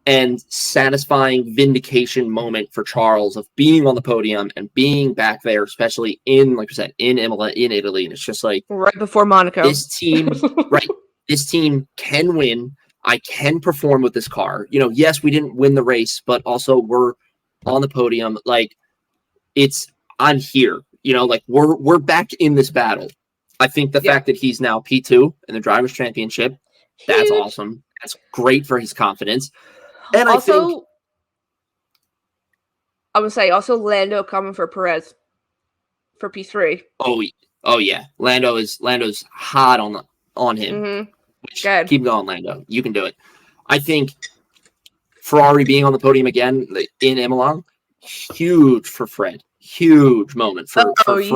Speaker 4: and satisfying vindication moment for Charles of being on the podium and being back there, especially in, like I said, in Imola, in Italy. And it's just like
Speaker 3: right before Monaco.
Speaker 4: This team, right? This team can win. I can perform with this car. Yes, we didn't win the race, but also we're on the podium. Like I'm here. Like we're back in this battle. I think the fact that he's now P2 in the Drivers' Championship, that's awesome. That's great for his confidence. And
Speaker 3: also, I would say also Lando coming for Perez for P3.
Speaker 4: Oh yeah, Lando's hot on him.
Speaker 3: Mm-hmm.
Speaker 4: Which, keep going, Lando. You can do it. I think Ferrari being on the podium again in Imola, huge for Fred. Huge moment for Fred's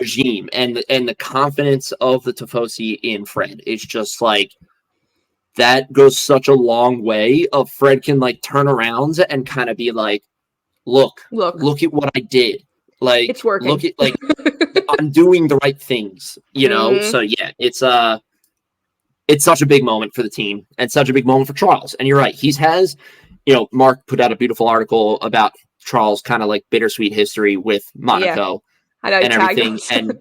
Speaker 4: regime and the confidence of the Tifosi in Fred. It's just like that goes such a long way of Fred can like turn around and kind of be like, look at what I did. Like
Speaker 3: it's working.
Speaker 4: Look at like I'm doing the right things,
Speaker 3: Mm-hmm.
Speaker 4: So yeah, it's such a big moment for the team and such a big moment for Charles. And you're right. Mark put out a beautiful article about Charles' kind of like bittersweet history with Monaco and everything. And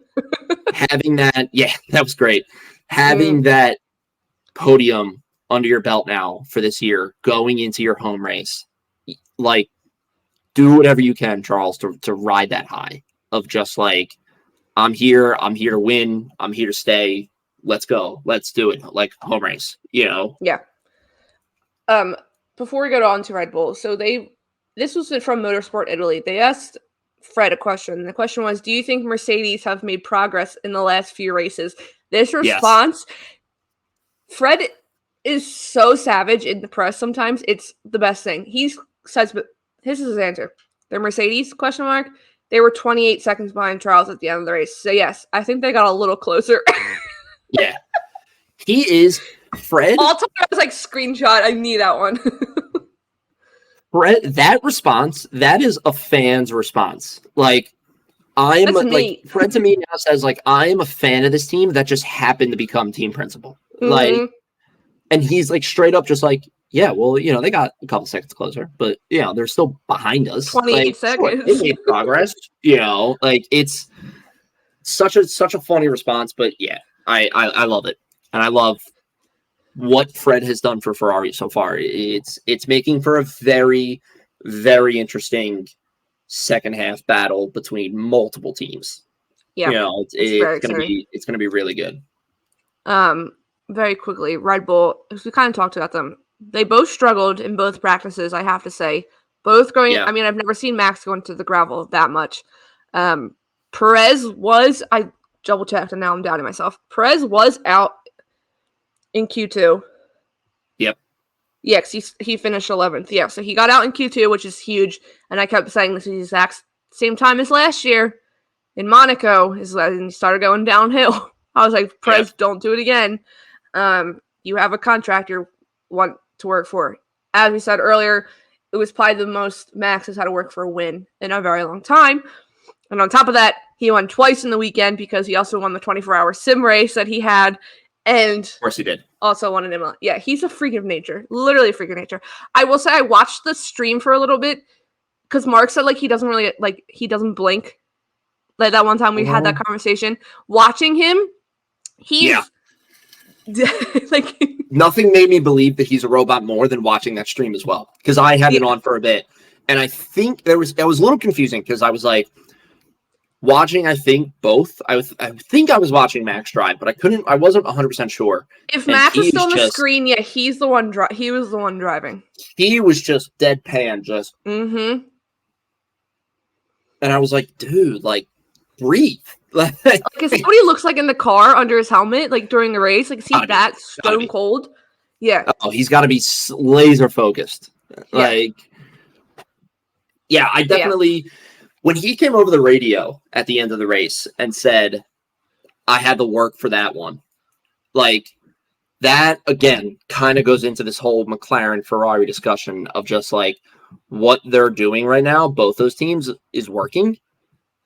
Speaker 4: having that, that was great. Having that podium under your belt now for this year, going into your home race, like do whatever you can, Charles, to ride that high of just like, I'm here to win. I'm here to stay. Let's go. Let's do it. Like home race,
Speaker 3: Yeah. Before we go on to Red Bull, so this was from Motorsport Italy. They asked Fred a question. The question was, do you think Mercedes have made progress in the last few races? This response, yes. Fred is so savage in the press sometimes. It's the best thing. He says, but this is his answer. The Mercedes, ? They were 28 seconds behind Charles at the end of the race. So yes, I think they got a little closer.
Speaker 4: Yeah. He is Fred.
Speaker 3: All time I was like, screenshot. I need that one.
Speaker 4: Fred, that response, that is a fan's response. Like, Fred to me now says, like, I am a fan of this team that just happened to become team principal. Mm-hmm. Like, and he's like straight up just like, yeah, well, they got a couple seconds closer, but they're still behind us.
Speaker 3: 28 seconds.
Speaker 4: They made progress. Like it's such a funny response, but yeah, I love it. And I love what Fred has done for Ferrari so far. It's making for a very, very interesting second half battle between multiple teams.
Speaker 3: Yeah.
Speaker 4: It's gonna be really good.
Speaker 3: Very quickly, Red Bull, we kind of talked about them. They both struggled in both practices, I have to say. Both going, I mean, I've never seen Max go into the gravel that much. Perez was, I double-checked and now I'm doubting myself. Perez was out in Q2.
Speaker 4: Yep.
Speaker 3: Yeah, because he finished 11th. Yeah, so he got out in Q2, which is huge. And I kept saying this is the exact same time as last year in Monaco, and he started going downhill. I was like, Perez, don't do it again. You have a contract you want to work for. As we said earlier, it was probably the most Max has had to work for a win in a very long time. And on top of that, he won twice in the weekend because he also won the 24-hour sim race that he had. And
Speaker 4: of course he did.
Speaker 3: Also won an Imola. Yeah, he's a freak of nature. Literally a freak of nature. I will say I watched the stream for a little bit because Mark said like he doesn't blink. Like that one time we had that conversation. Watching him, he's like
Speaker 4: nothing made me believe that he's a robot more than watching that stream as well. Because I had it on for a bit. And I think it was a little confusing because I was like watching, I think both. I think I was watching Max drive, but I wasn't 100% sure.
Speaker 3: If Max is still on the screen, he's the one he was the one driving.
Speaker 4: He was just deadpan, just
Speaker 3: and
Speaker 4: I was like, dude, like breathe.
Speaker 3: Like is that what he looks like in the car under his helmet, like during the race? Like is he that stone cold? Yeah.
Speaker 4: Oh, he's got to be laser focused.
Speaker 3: Yeah.
Speaker 4: I definitely, when he came over the radio at the end of the race and said, I had to work for that one, like, that, again, kind of goes into this whole McLaren-Ferrari discussion of just, like, what they're doing right now, both those teams, is working,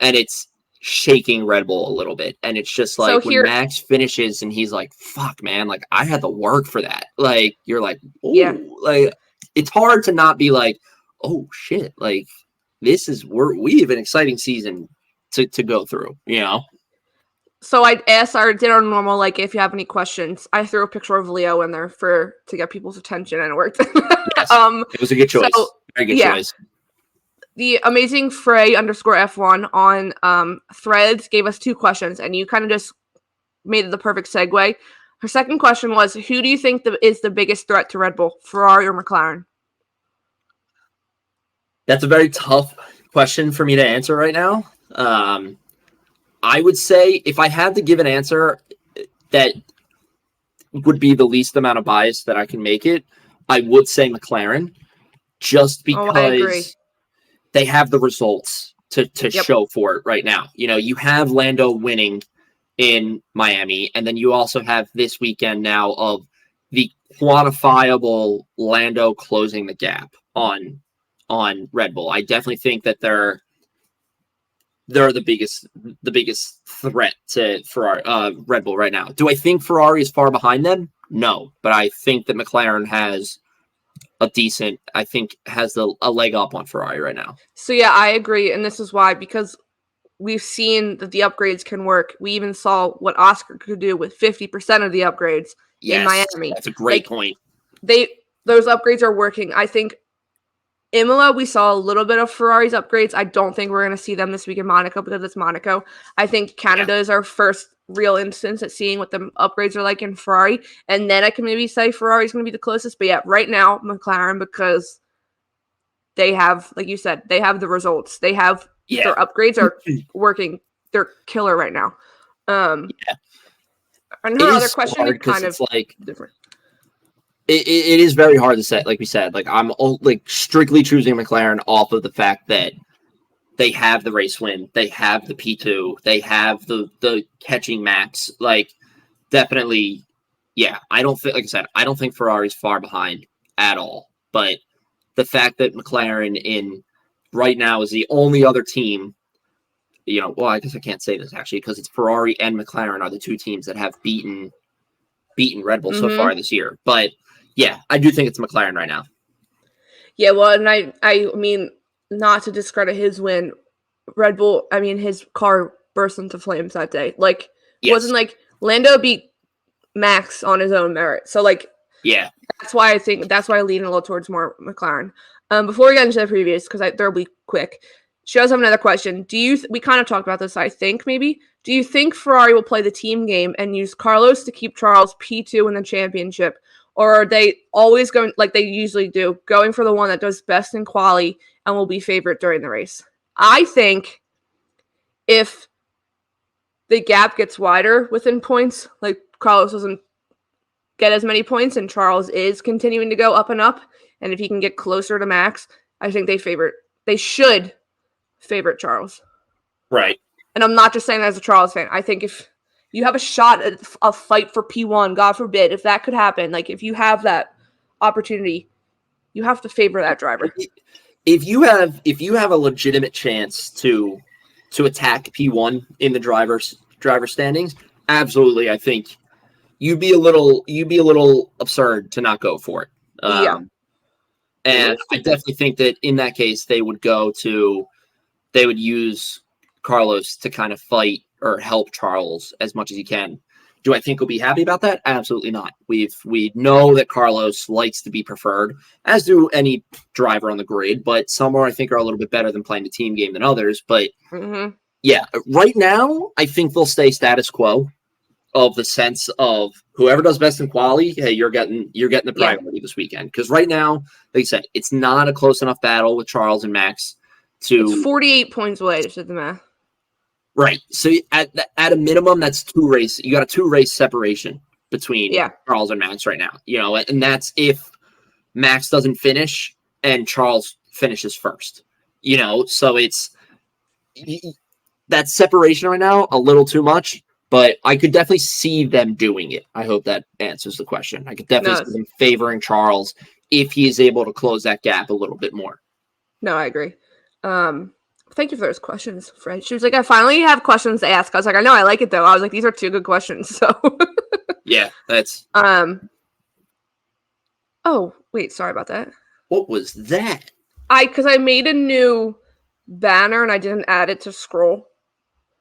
Speaker 4: and it's shaking Red Bull a little bit. And it's just, like, when Max finishes and he's like, fuck, man, like, I had to work for that. Like, you're like, ooh, like, it's hard to not be like, oh, shit, like, we have an exciting season to go through, you know?
Speaker 3: So I did our normal, like, if you have any questions. I threw a picture of Leo in there to get people's attention, and it worked.
Speaker 4: Yes, it was a good choice. Very good choice.
Speaker 3: The amazing Frey_F1 on Threads gave us 2 questions, and you kind of just made it the perfect segue. Her second question was, who do you think is the biggest threat to Red Bull, Ferrari or McLaren?
Speaker 4: That's a very tough question for me to answer right now. I would say if I had to give an answer that would be the least amount of bias that I can make it, I would say McLaren, just because they have the results to show for it right now. You know, you have Lando winning in Miami, and then you also have this weekend now of the quantifiable Lando closing the gap on Red Bull. I definitely think that they're the biggest threat to Ferrari, Red Bull right now. Do I think Ferrari is far behind them? No, but I think that McLaren has a leg up on Ferrari right now.
Speaker 3: So yeah, I agree, and this is why, because we've seen that the upgrades can work. We even saw what Oscar could do with 50% of the upgrades in Miami.
Speaker 4: That's a great point.
Speaker 3: Those upgrades are working. I think Imola, we saw a little bit of Ferrari's upgrades. I don't think we're going to see them this week in Monaco because it's Monaco. I think Canada is our first real instance at seeing what the upgrades are like in Ferrari. And then I can maybe say Ferrari's going to be the closest. But yeah, right now, McLaren, because they have, like you said, they have the results. They have their upgrades are working. They're killer right now. And her other question is kind of
Speaker 4: like
Speaker 3: different.
Speaker 4: It is very hard to say, like we said. Like, I'm like strictly choosing McLaren off of the fact that they have the race win, they have the P2, they have the catching Max. Like, definitely, yeah. I don't think, like I said, I don't think Ferrari's far behind at all. But the fact that McLaren right now is the only other team, you know, well, I guess I can't say this actually because it's Ferrari and McLaren are the 2 teams that have beaten Red Bull so far this year. But yeah, I do think it's McLaren right now.
Speaker 3: Yeah, well, and I mean, not to discredit his win, Red Bull, I mean, his car burst into flames that day. Like, it wasn't like Lando beat Max on his own merit. So, like,
Speaker 4: yeah,
Speaker 3: that's why I lean a little towards more McLaren. Before we get into the previews, because they'll be quick, she does have another question. We kind of talked about this, I think, maybe. Do you think Ferrari will play the team game and use Carlos to keep Charles P2 in the championship? Or are they always going, like they usually do, going for the one that does best in quali and will be favorite during the race? I think if the gap gets wider within points, like Carlos doesn't get as many points and Charles is continuing to go up and up, and if he can get closer to Max, I think they should favorite Charles.
Speaker 4: Right.
Speaker 3: And I'm not just saying that as a Charles fan. I think if you have a shot at a fight for P1, God forbid, if that could happen, like if you have that opportunity, you have to favor that driver.
Speaker 4: If you have a legitimate chance to attack P1 in the driver standings, absolutely, I think you'd be a little absurd to not go for it. And I definitely think that in that case they would use Carlos to kind of fight or help Charles as much as he can. Do I think he'll be happy about that? Absolutely not. We know that Carlos likes to be preferred, as do any driver on the grid, but some I think are a little bit better than playing the team game than others. But yeah, right now I think they'll stay status quo of the sense of whoever does best in quali, hey, you're getting the priority this weekend. Because right now, like I said, it's not a close enough battle with Charles and Max
Speaker 3: it's 48 points away, to the math.
Speaker 4: Right. So at a minimum, that's 2 races. You got a 2 race separation between
Speaker 3: Yeah.
Speaker 4: Charles and Max right now. And that's if Max doesn't finish and Charles finishes first. So it's that separation right now a little too much, but I could definitely see them doing it. I hope that answers the question. I could definitely see them favoring Charles if he is able to close that gap a little bit more.
Speaker 3: No, I agree. Thank you for those questions, Fred. She was like, I finally have questions to ask. I was like, I know, I like it though. I was like, these are 2 good questions. So
Speaker 4: yeah, that's
Speaker 3: oh, wait, sorry about that.
Speaker 4: What was that?
Speaker 3: Because I made a new banner and I didn't add it to scroll.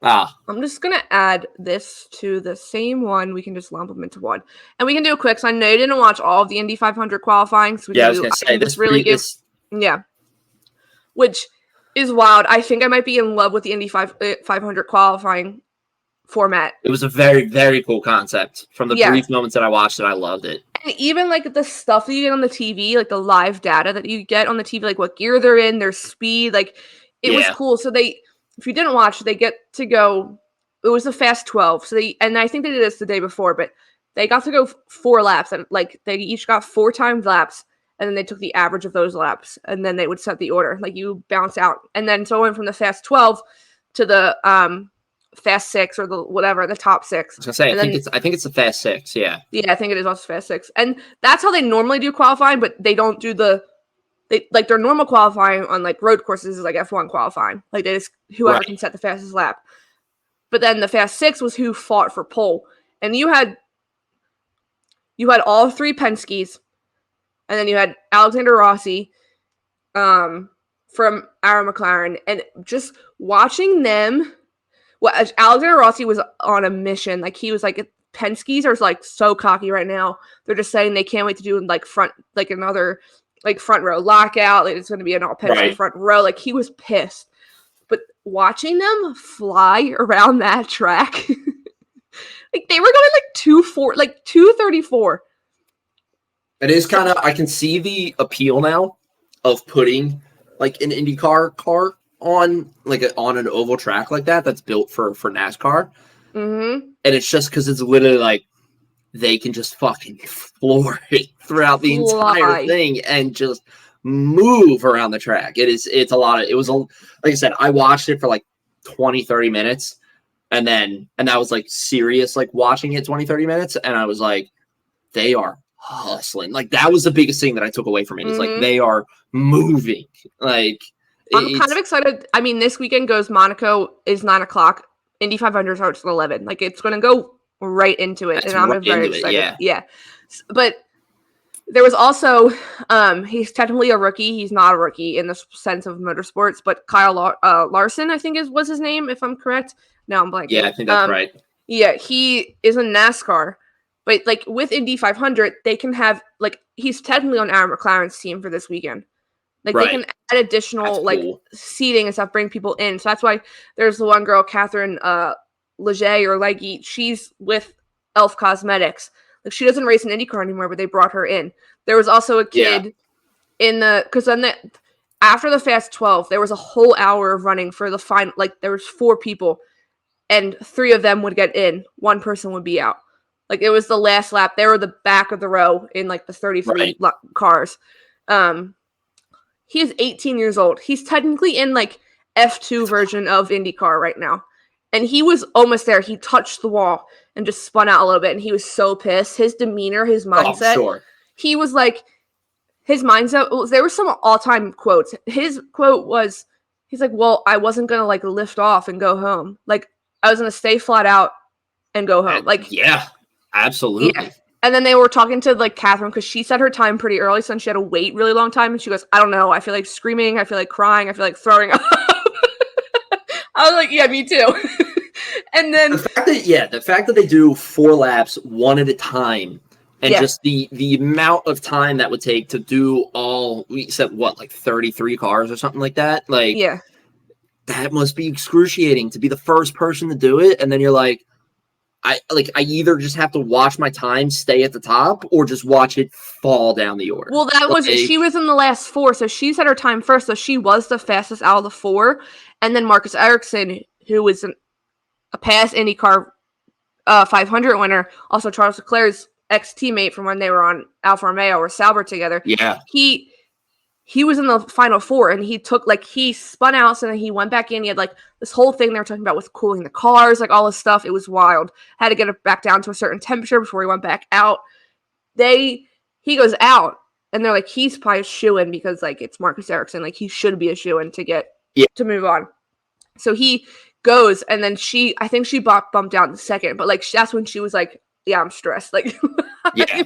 Speaker 3: I'm just gonna add this to the same one. We can just lump them into one, and we can do it quick. So I know you didn't watch all of the Indy 500 qualifying. So
Speaker 4: I was gonna say this
Speaker 3: which is wild. I think I might be in love with the Indy 500 qualifying format.
Speaker 4: It was a very, very cool concept. From the brief moments that I watched it, I loved it.
Speaker 3: And even like the stuff that you get on the TV, like the live data that you get on the TV, like what gear they're in, their speed, like it was cool. So if you didn't watch, they get to go. It was a fast 12. So and I think they did this the day before, but they got to go 4 laps, and like they each got 4 timed laps, and then they took the average of those laps, and then they would set the order. Like you bounce out, and then so it went from the fast 12 to the fast 6 or the top 6.
Speaker 4: I was gonna say, I think it's the fast 6. Yeah.
Speaker 3: Yeah, I think it is also fast 6, and that's how they normally do qualifying, but they don't do their normal qualifying on like road courses is like F1 qualifying. Like they just whoever can set the fastest lap. But then the fast 6 was who fought for pole. And you had all 3 Penske's, and then you had Alexander Rossi from Arrow McLaren, and just watching them. Well, Alexander Rossi was on a mission. Like he was like, Penske's are like so cocky right now. They're just saying they can't wait to do another front row lockout. Like it's going to be an all Penske front row. Like he was pissed. But watching them fly around that track, like they were going like 234.
Speaker 4: It is kind of, I can see the appeal now of putting like an IndyCar car on an oval track like that's built for NASCAR.
Speaker 3: Mm-hmm.
Speaker 4: And it's just because it's literally like they can just fucking floor it throughout the entire thing and just move around the track. It's a lot of, like I said, I watched it for like 20-30 minutes and that was like serious, like watching it 20-30 minutes. And I was like, they are hustling. Like that was the biggest thing that I took away from it. Is like, they are moving. Like
Speaker 3: I'm kind of excited. I mean, this weekend goes Monaco is 9:00. Indy 500 starts at 11. Like it's going to go right into it. And I'm very excited. Yeah. But there was also, he's technically a rookie. He's not a rookie in the sense of motorsports, but Kyle Larson, I think was his name, if I'm correct. No, I'm blanking.
Speaker 4: Yeah, I think that's right.
Speaker 3: Yeah, he is in NASCAR. But like with Indy 500, they can have like he's technically on Aaron McLaren's team for this weekend. Like they can add additional seating and stuff, bring people in. So that's why there's the one girl, Catherine Leger or Leggy. She's with Elf Cosmetics. Like she doesn't race an IndyCar anymore, but they brought her in. There was also a kid because then after the Fast 12, there was a whole hour of running for the final. Like there was 4 people, and 3 of them would get in. 1 person would be out. Like it was the last lap. They were the back of the row in like the 33 cars. He is 18 years old. He's technically in like F2 version of IndyCar right now. And he was almost there. He touched the wall and just spun out a little bit. And he was so pissed. His demeanor, his mindset. Oh, sure. He was like, his mindset, there were some all-time quotes. His quote was, he's like, well, I wasn't going to like lift off and go home. Like I was going to stay flat out and go home. Like,
Speaker 4: yeah, absolutely. Yeah.
Speaker 3: And then they were talking to like Catherine because she set her time pretty early, so she had to wait really long time. And she goes, I don't know. I feel like screaming. I feel like crying. I feel like throwing up. I was like, yeah, me too. And then
Speaker 4: the fact that they do 4 laps one at a time and just the amount of time that would take to do all, we said what, like 33 cars or something like that. Like, that must be excruciating to be the first person to do it. And then you're like, I either just have to watch my time stay at the top or just watch it fall down the order.
Speaker 3: Well, that was she was in the last 4, so she set her time first, so she was the fastest out of the 4. And then Marcus Ericsson, who was a past IndyCar 500 winner, also Charles Leclerc's ex-teammate from when they were on Alfa Romeo or Sauber together.
Speaker 4: Yeah.
Speaker 3: He was in the final four, and he spun out, so then he went back in. He had like this whole thing they were talking about with cooling the cars, like all this stuff. It was wild. Had to get it back down to a certain temperature before he went back out. He goes out, and they're like, he's probably a shoo-in because like it's Marcus Ericsson, like he should be a shoo-in to get to move on. So he goes, and then I think she bumped out in the second, but like that's when she was like, yeah, I'm stressed. Like,
Speaker 4: yeah,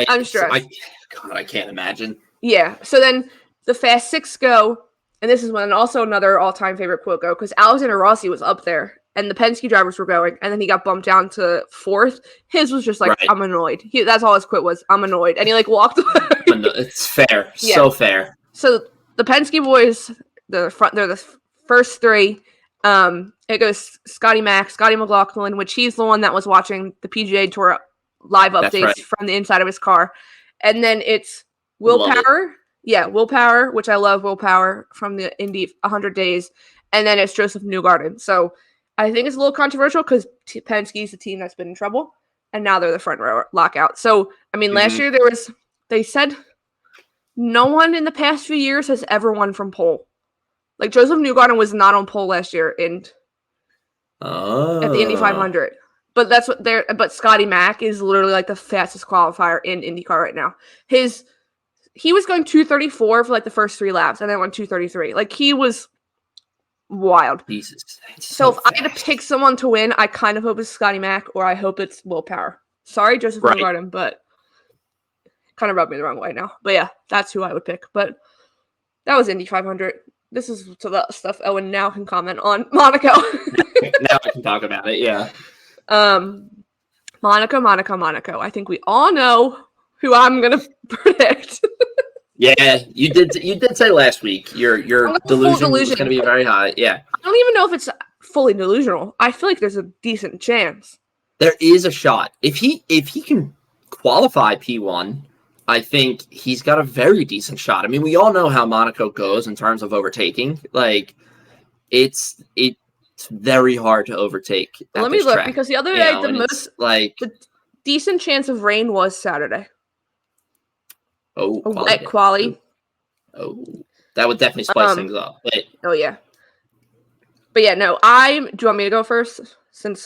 Speaker 3: I'm stressed.
Speaker 4: I can't imagine.
Speaker 3: Yeah. So then the Fast Six go, and this is when also another all-time favorite quote go, because Alexander Rossi was up there, and the Penske drivers were going, and then he got bumped down to fourth. His was just like, right. I'm annoyed. That's all his quote was, I'm annoyed. And he like walked away.
Speaker 4: It's fair. Yeah. So fair.
Speaker 3: So the Penske boys, they're the first three. It goes Scotty Mack, Scotty McLaughlin, which he's the one that was watching the PGA Tour live updates from the inside of his car. And then it's Will Power. Yeah, Will Power, which I love Will Power from the Indy 100 Days. And then it's Joseph Newgarden. So I think it's a little controversial because Penske's the team that's been in trouble. And now they're the front row lockout. So, I mean, last year they said no one in the past few years has ever won from pole. Like Joseph Newgarden was not on pole last year at the Indy 500. But that's what but Scotty Mack is literally like the fastest qualifier in IndyCar right now. He was going 234 for like the first 3 laps and then went 233. Like he was wild.
Speaker 4: Jesus.
Speaker 3: So if I had to pick someone to win, I kind of hope it's Scotty Mack or I hope it's Will Power. Sorry, Joseph Newgarden, but kind of rubbed me the wrong way now. But yeah, that's who I would pick. But that was Indy 500. This is to the stuff Owen now can comment on. Monaco.
Speaker 4: Now I can talk about it, yeah.
Speaker 3: Monaco. I think we all know who I'm going to predict.
Speaker 4: Yeah, you did say last week your delusion was going to be very high. Yeah.
Speaker 3: I don't even know if it's fully delusional. I feel like there's a decent chance.
Speaker 4: There is a shot. If he can qualify P1, I think he's got a very decent shot. I mean, we all know how Monaco goes in terms of overtaking. Like, it's very hard to overtake.
Speaker 3: Let me look
Speaker 4: track,
Speaker 3: because the other day the decent chance of rain was Saturday.
Speaker 4: Oh,
Speaker 3: at quali.
Speaker 4: Oh, that would definitely spice things up. But,
Speaker 3: oh yeah. But yeah, no. Do you want me to go first?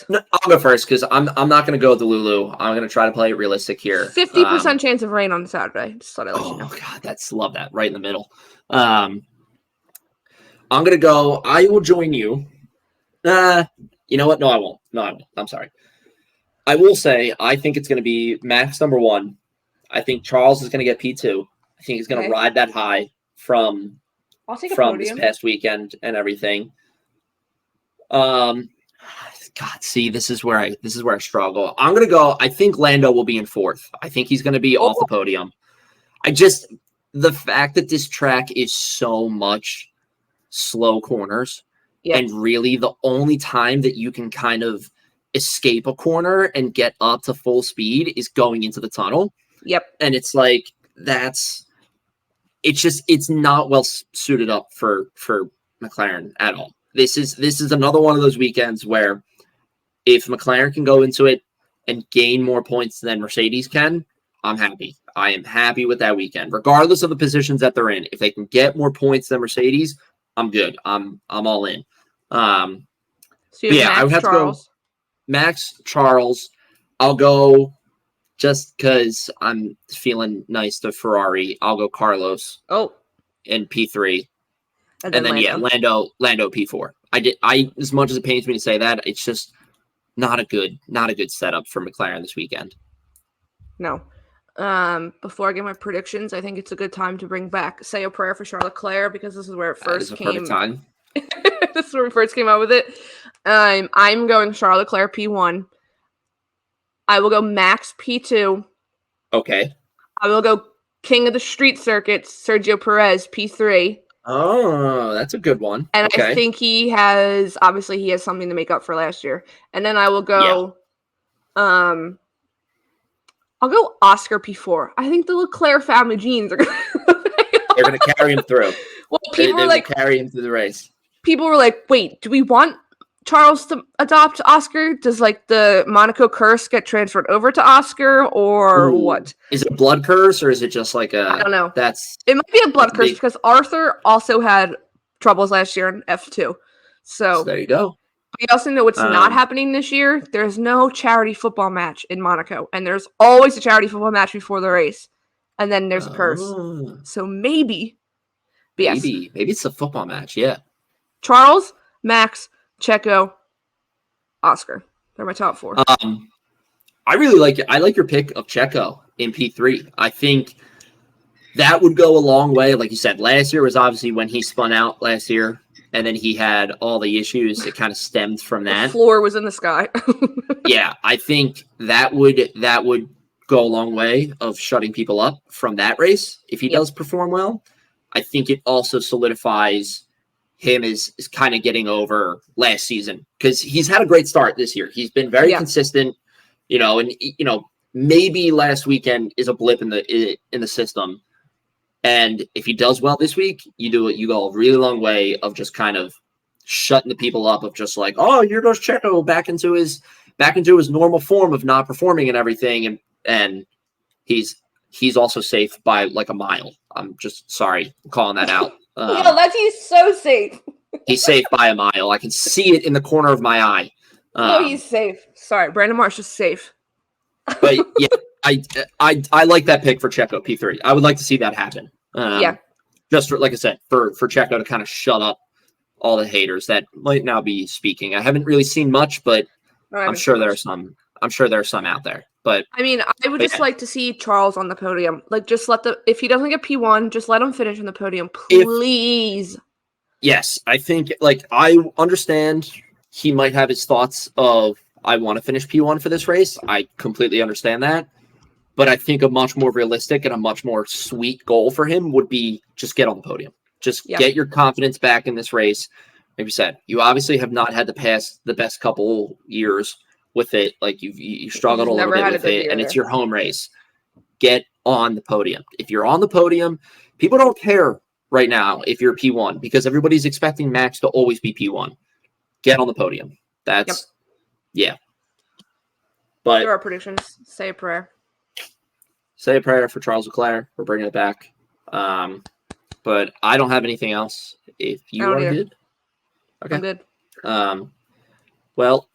Speaker 4: No, I'll go first because I'm not going to go with the Lulu. I'm going to try to play it realistic here.
Speaker 3: 50% chance of rain on Saturday. Just thought I'd let you know.
Speaker 4: God, love that right in the middle. I'm going to go. I will join you. You know what? No, I won't. I'm sorry. I will say I think it's going to be Max number 1. I think Charles is going to get P2. I think he's going to ride that high from this past weekend and everything. God, see, this is where I struggle. I'm going to go. I think Lando will be in 4th. I think he's going to be off the podium. The fact that this track is so much slow corners, and really the only time that you can kind of escape a corner and get up to full speed is going into the tunnel.
Speaker 3: Yep.
Speaker 4: And it's like, it's not well suited up for McLaren at all. This is another one of those weekends where if McLaren can go into it and gain more points than Mercedes can, I'm happy. I am happy with that weekend, regardless of the positions that they're in. If they can get more points than Mercedes, I'm good. I'm all in.
Speaker 3: So I would have to go
Speaker 4: Max, Charles. I'll go just because I'm feeling nice to Ferrari. I'll go Carlos. In P3. And then Lando P4. I as much as it pains me to say that, it's just not a good setup for McLaren this weekend.
Speaker 3: No. Before I get my predictions, I think it's a good time to say a prayer for Charles Leclerc because this is where it first came.
Speaker 4: Perfect time.
Speaker 3: This is where we first came out with it. I'm going Charles Leclerc P1. I will go Max P2.
Speaker 4: Okay.
Speaker 3: I will go King of the Street Circuits, Sergio Perez P3.
Speaker 4: Oh, that's a good one.
Speaker 3: And I think he has something to make up for last year. And then I will go I'll go Oscar P4. I think the Leclerc family genes are
Speaker 4: they're going to carry him through.
Speaker 3: Well, people were like
Speaker 4: carry him through the race.
Speaker 3: People were like, "Wait, do we want Charles to adopt Oscar? Does like the Monaco curse get transferred over to Oscar, or
Speaker 4: Ooh.
Speaker 3: what?
Speaker 4: Is it a blood curse, or is it just like
Speaker 3: I don't know.
Speaker 4: That's
Speaker 3: It might be a blood
Speaker 4: that's
Speaker 3: curse
Speaker 4: big.
Speaker 3: because Arthur also had troubles last year in F2.
Speaker 4: So
Speaker 3: So
Speaker 4: there you go.
Speaker 3: we also know what's not happening this year. There's no charity football match in Monaco, and there's always a charity football match before the race, and then there's a curse. So maybe, yes,
Speaker 4: Maybe it's a football match. Yeah.
Speaker 3: Charles, Max, Checo, Oscar. They're my top 4.
Speaker 4: I really like it. I like your pick of Checo in P3. I think that would go a long way. Like you said, last year was obviously when he spun out last year, and then he had all the issues that kind of stemmed from that.
Speaker 3: The floor was in the sky.
Speaker 4: Yeah, I think that would go a long way of shutting people up from that race if he does perform well. I think it also solidifies him is kind of getting over last season because he's had a great start this year. He's been very consistent, and maybe last weekend is a blip in the system. And if he does well this week, you go a really long way of just kind of shutting the people up of just like, oh, here goes Checo back into his normal form of not performing and everything. And he's also safe by like a mile. I'm just sorry calling that out.
Speaker 3: He's so safe.
Speaker 4: He's safe by a mile. I can see it in the corner of my eye.
Speaker 3: He's safe. Sorry, Brandon Marsh is safe.
Speaker 4: But yeah, I like that pick for Checo P3. I would like to see that happen. Just like I said, for Checo to kind of shut up all the haters that might now be speaking. I haven't really seen much, but I'm sure there are some. I'm sure there are some out there. But
Speaker 3: I mean, I would just like to see Charles on the podium. Like, just if he doesn't get P1, just let him finish on the podium, please.
Speaker 4: Yes, I think I understand he might have his thoughts of I want to finish P1 for this race. I completely understand that. But I think a much more realistic and a much more sweet goal for him would be just get on the podium. Just get your confidence back in this race. Like you said, you obviously have not had to pass the best couple years with it. Like you struggled a little bit with it, and it's your home race. Get on the podium. If you're on the podium, people don't care right now if you're P1 because everybody's expecting Max to always be P1. Get on the podium. That's But
Speaker 3: there are predictions. Say a prayer.
Speaker 4: Say a prayer for Charles Leclerc. We're bringing it back. But I don't have anything else. If you are good. Okay.
Speaker 3: I'm good.
Speaker 4: Well,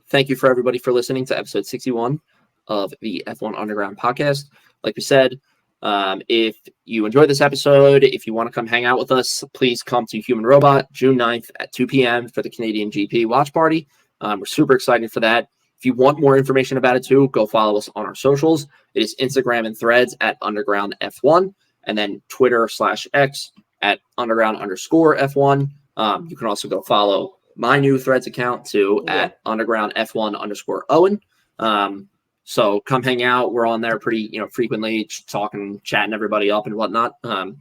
Speaker 4: thank you for everybody for listening to episode 61 of the F1 Underground podcast. Like we said, if you enjoyed this episode, if you want to come hang out with us, please come to Human Robot June 9th at 2 p.m. for the Canadian GP watch party. We're super excited for that. If you want more information about it too, go follow us on our socials. It is Instagram and Threads at Underground F1, and then Twitter/X at Underground_F1. You can also go follow my new Threads account too at Underground F1_Owen. So come hang out. We're on there pretty frequently, talking, chatting everybody up and whatnot. But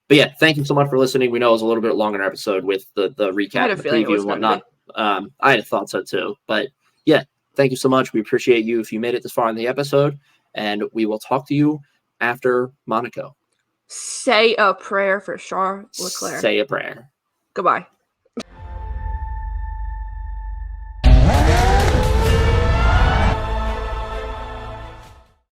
Speaker 4: yeah, thank you so much for listening. We know it was a little bit longer episode with the recap, and the preview and whatnot. I had thought so too, but yeah. Thank you so much. We appreciate you if you made it this far in the episode, and we will talk to you after Monaco.
Speaker 3: Say a prayer for Charles Leclerc.
Speaker 4: Say a prayer.
Speaker 3: Goodbye.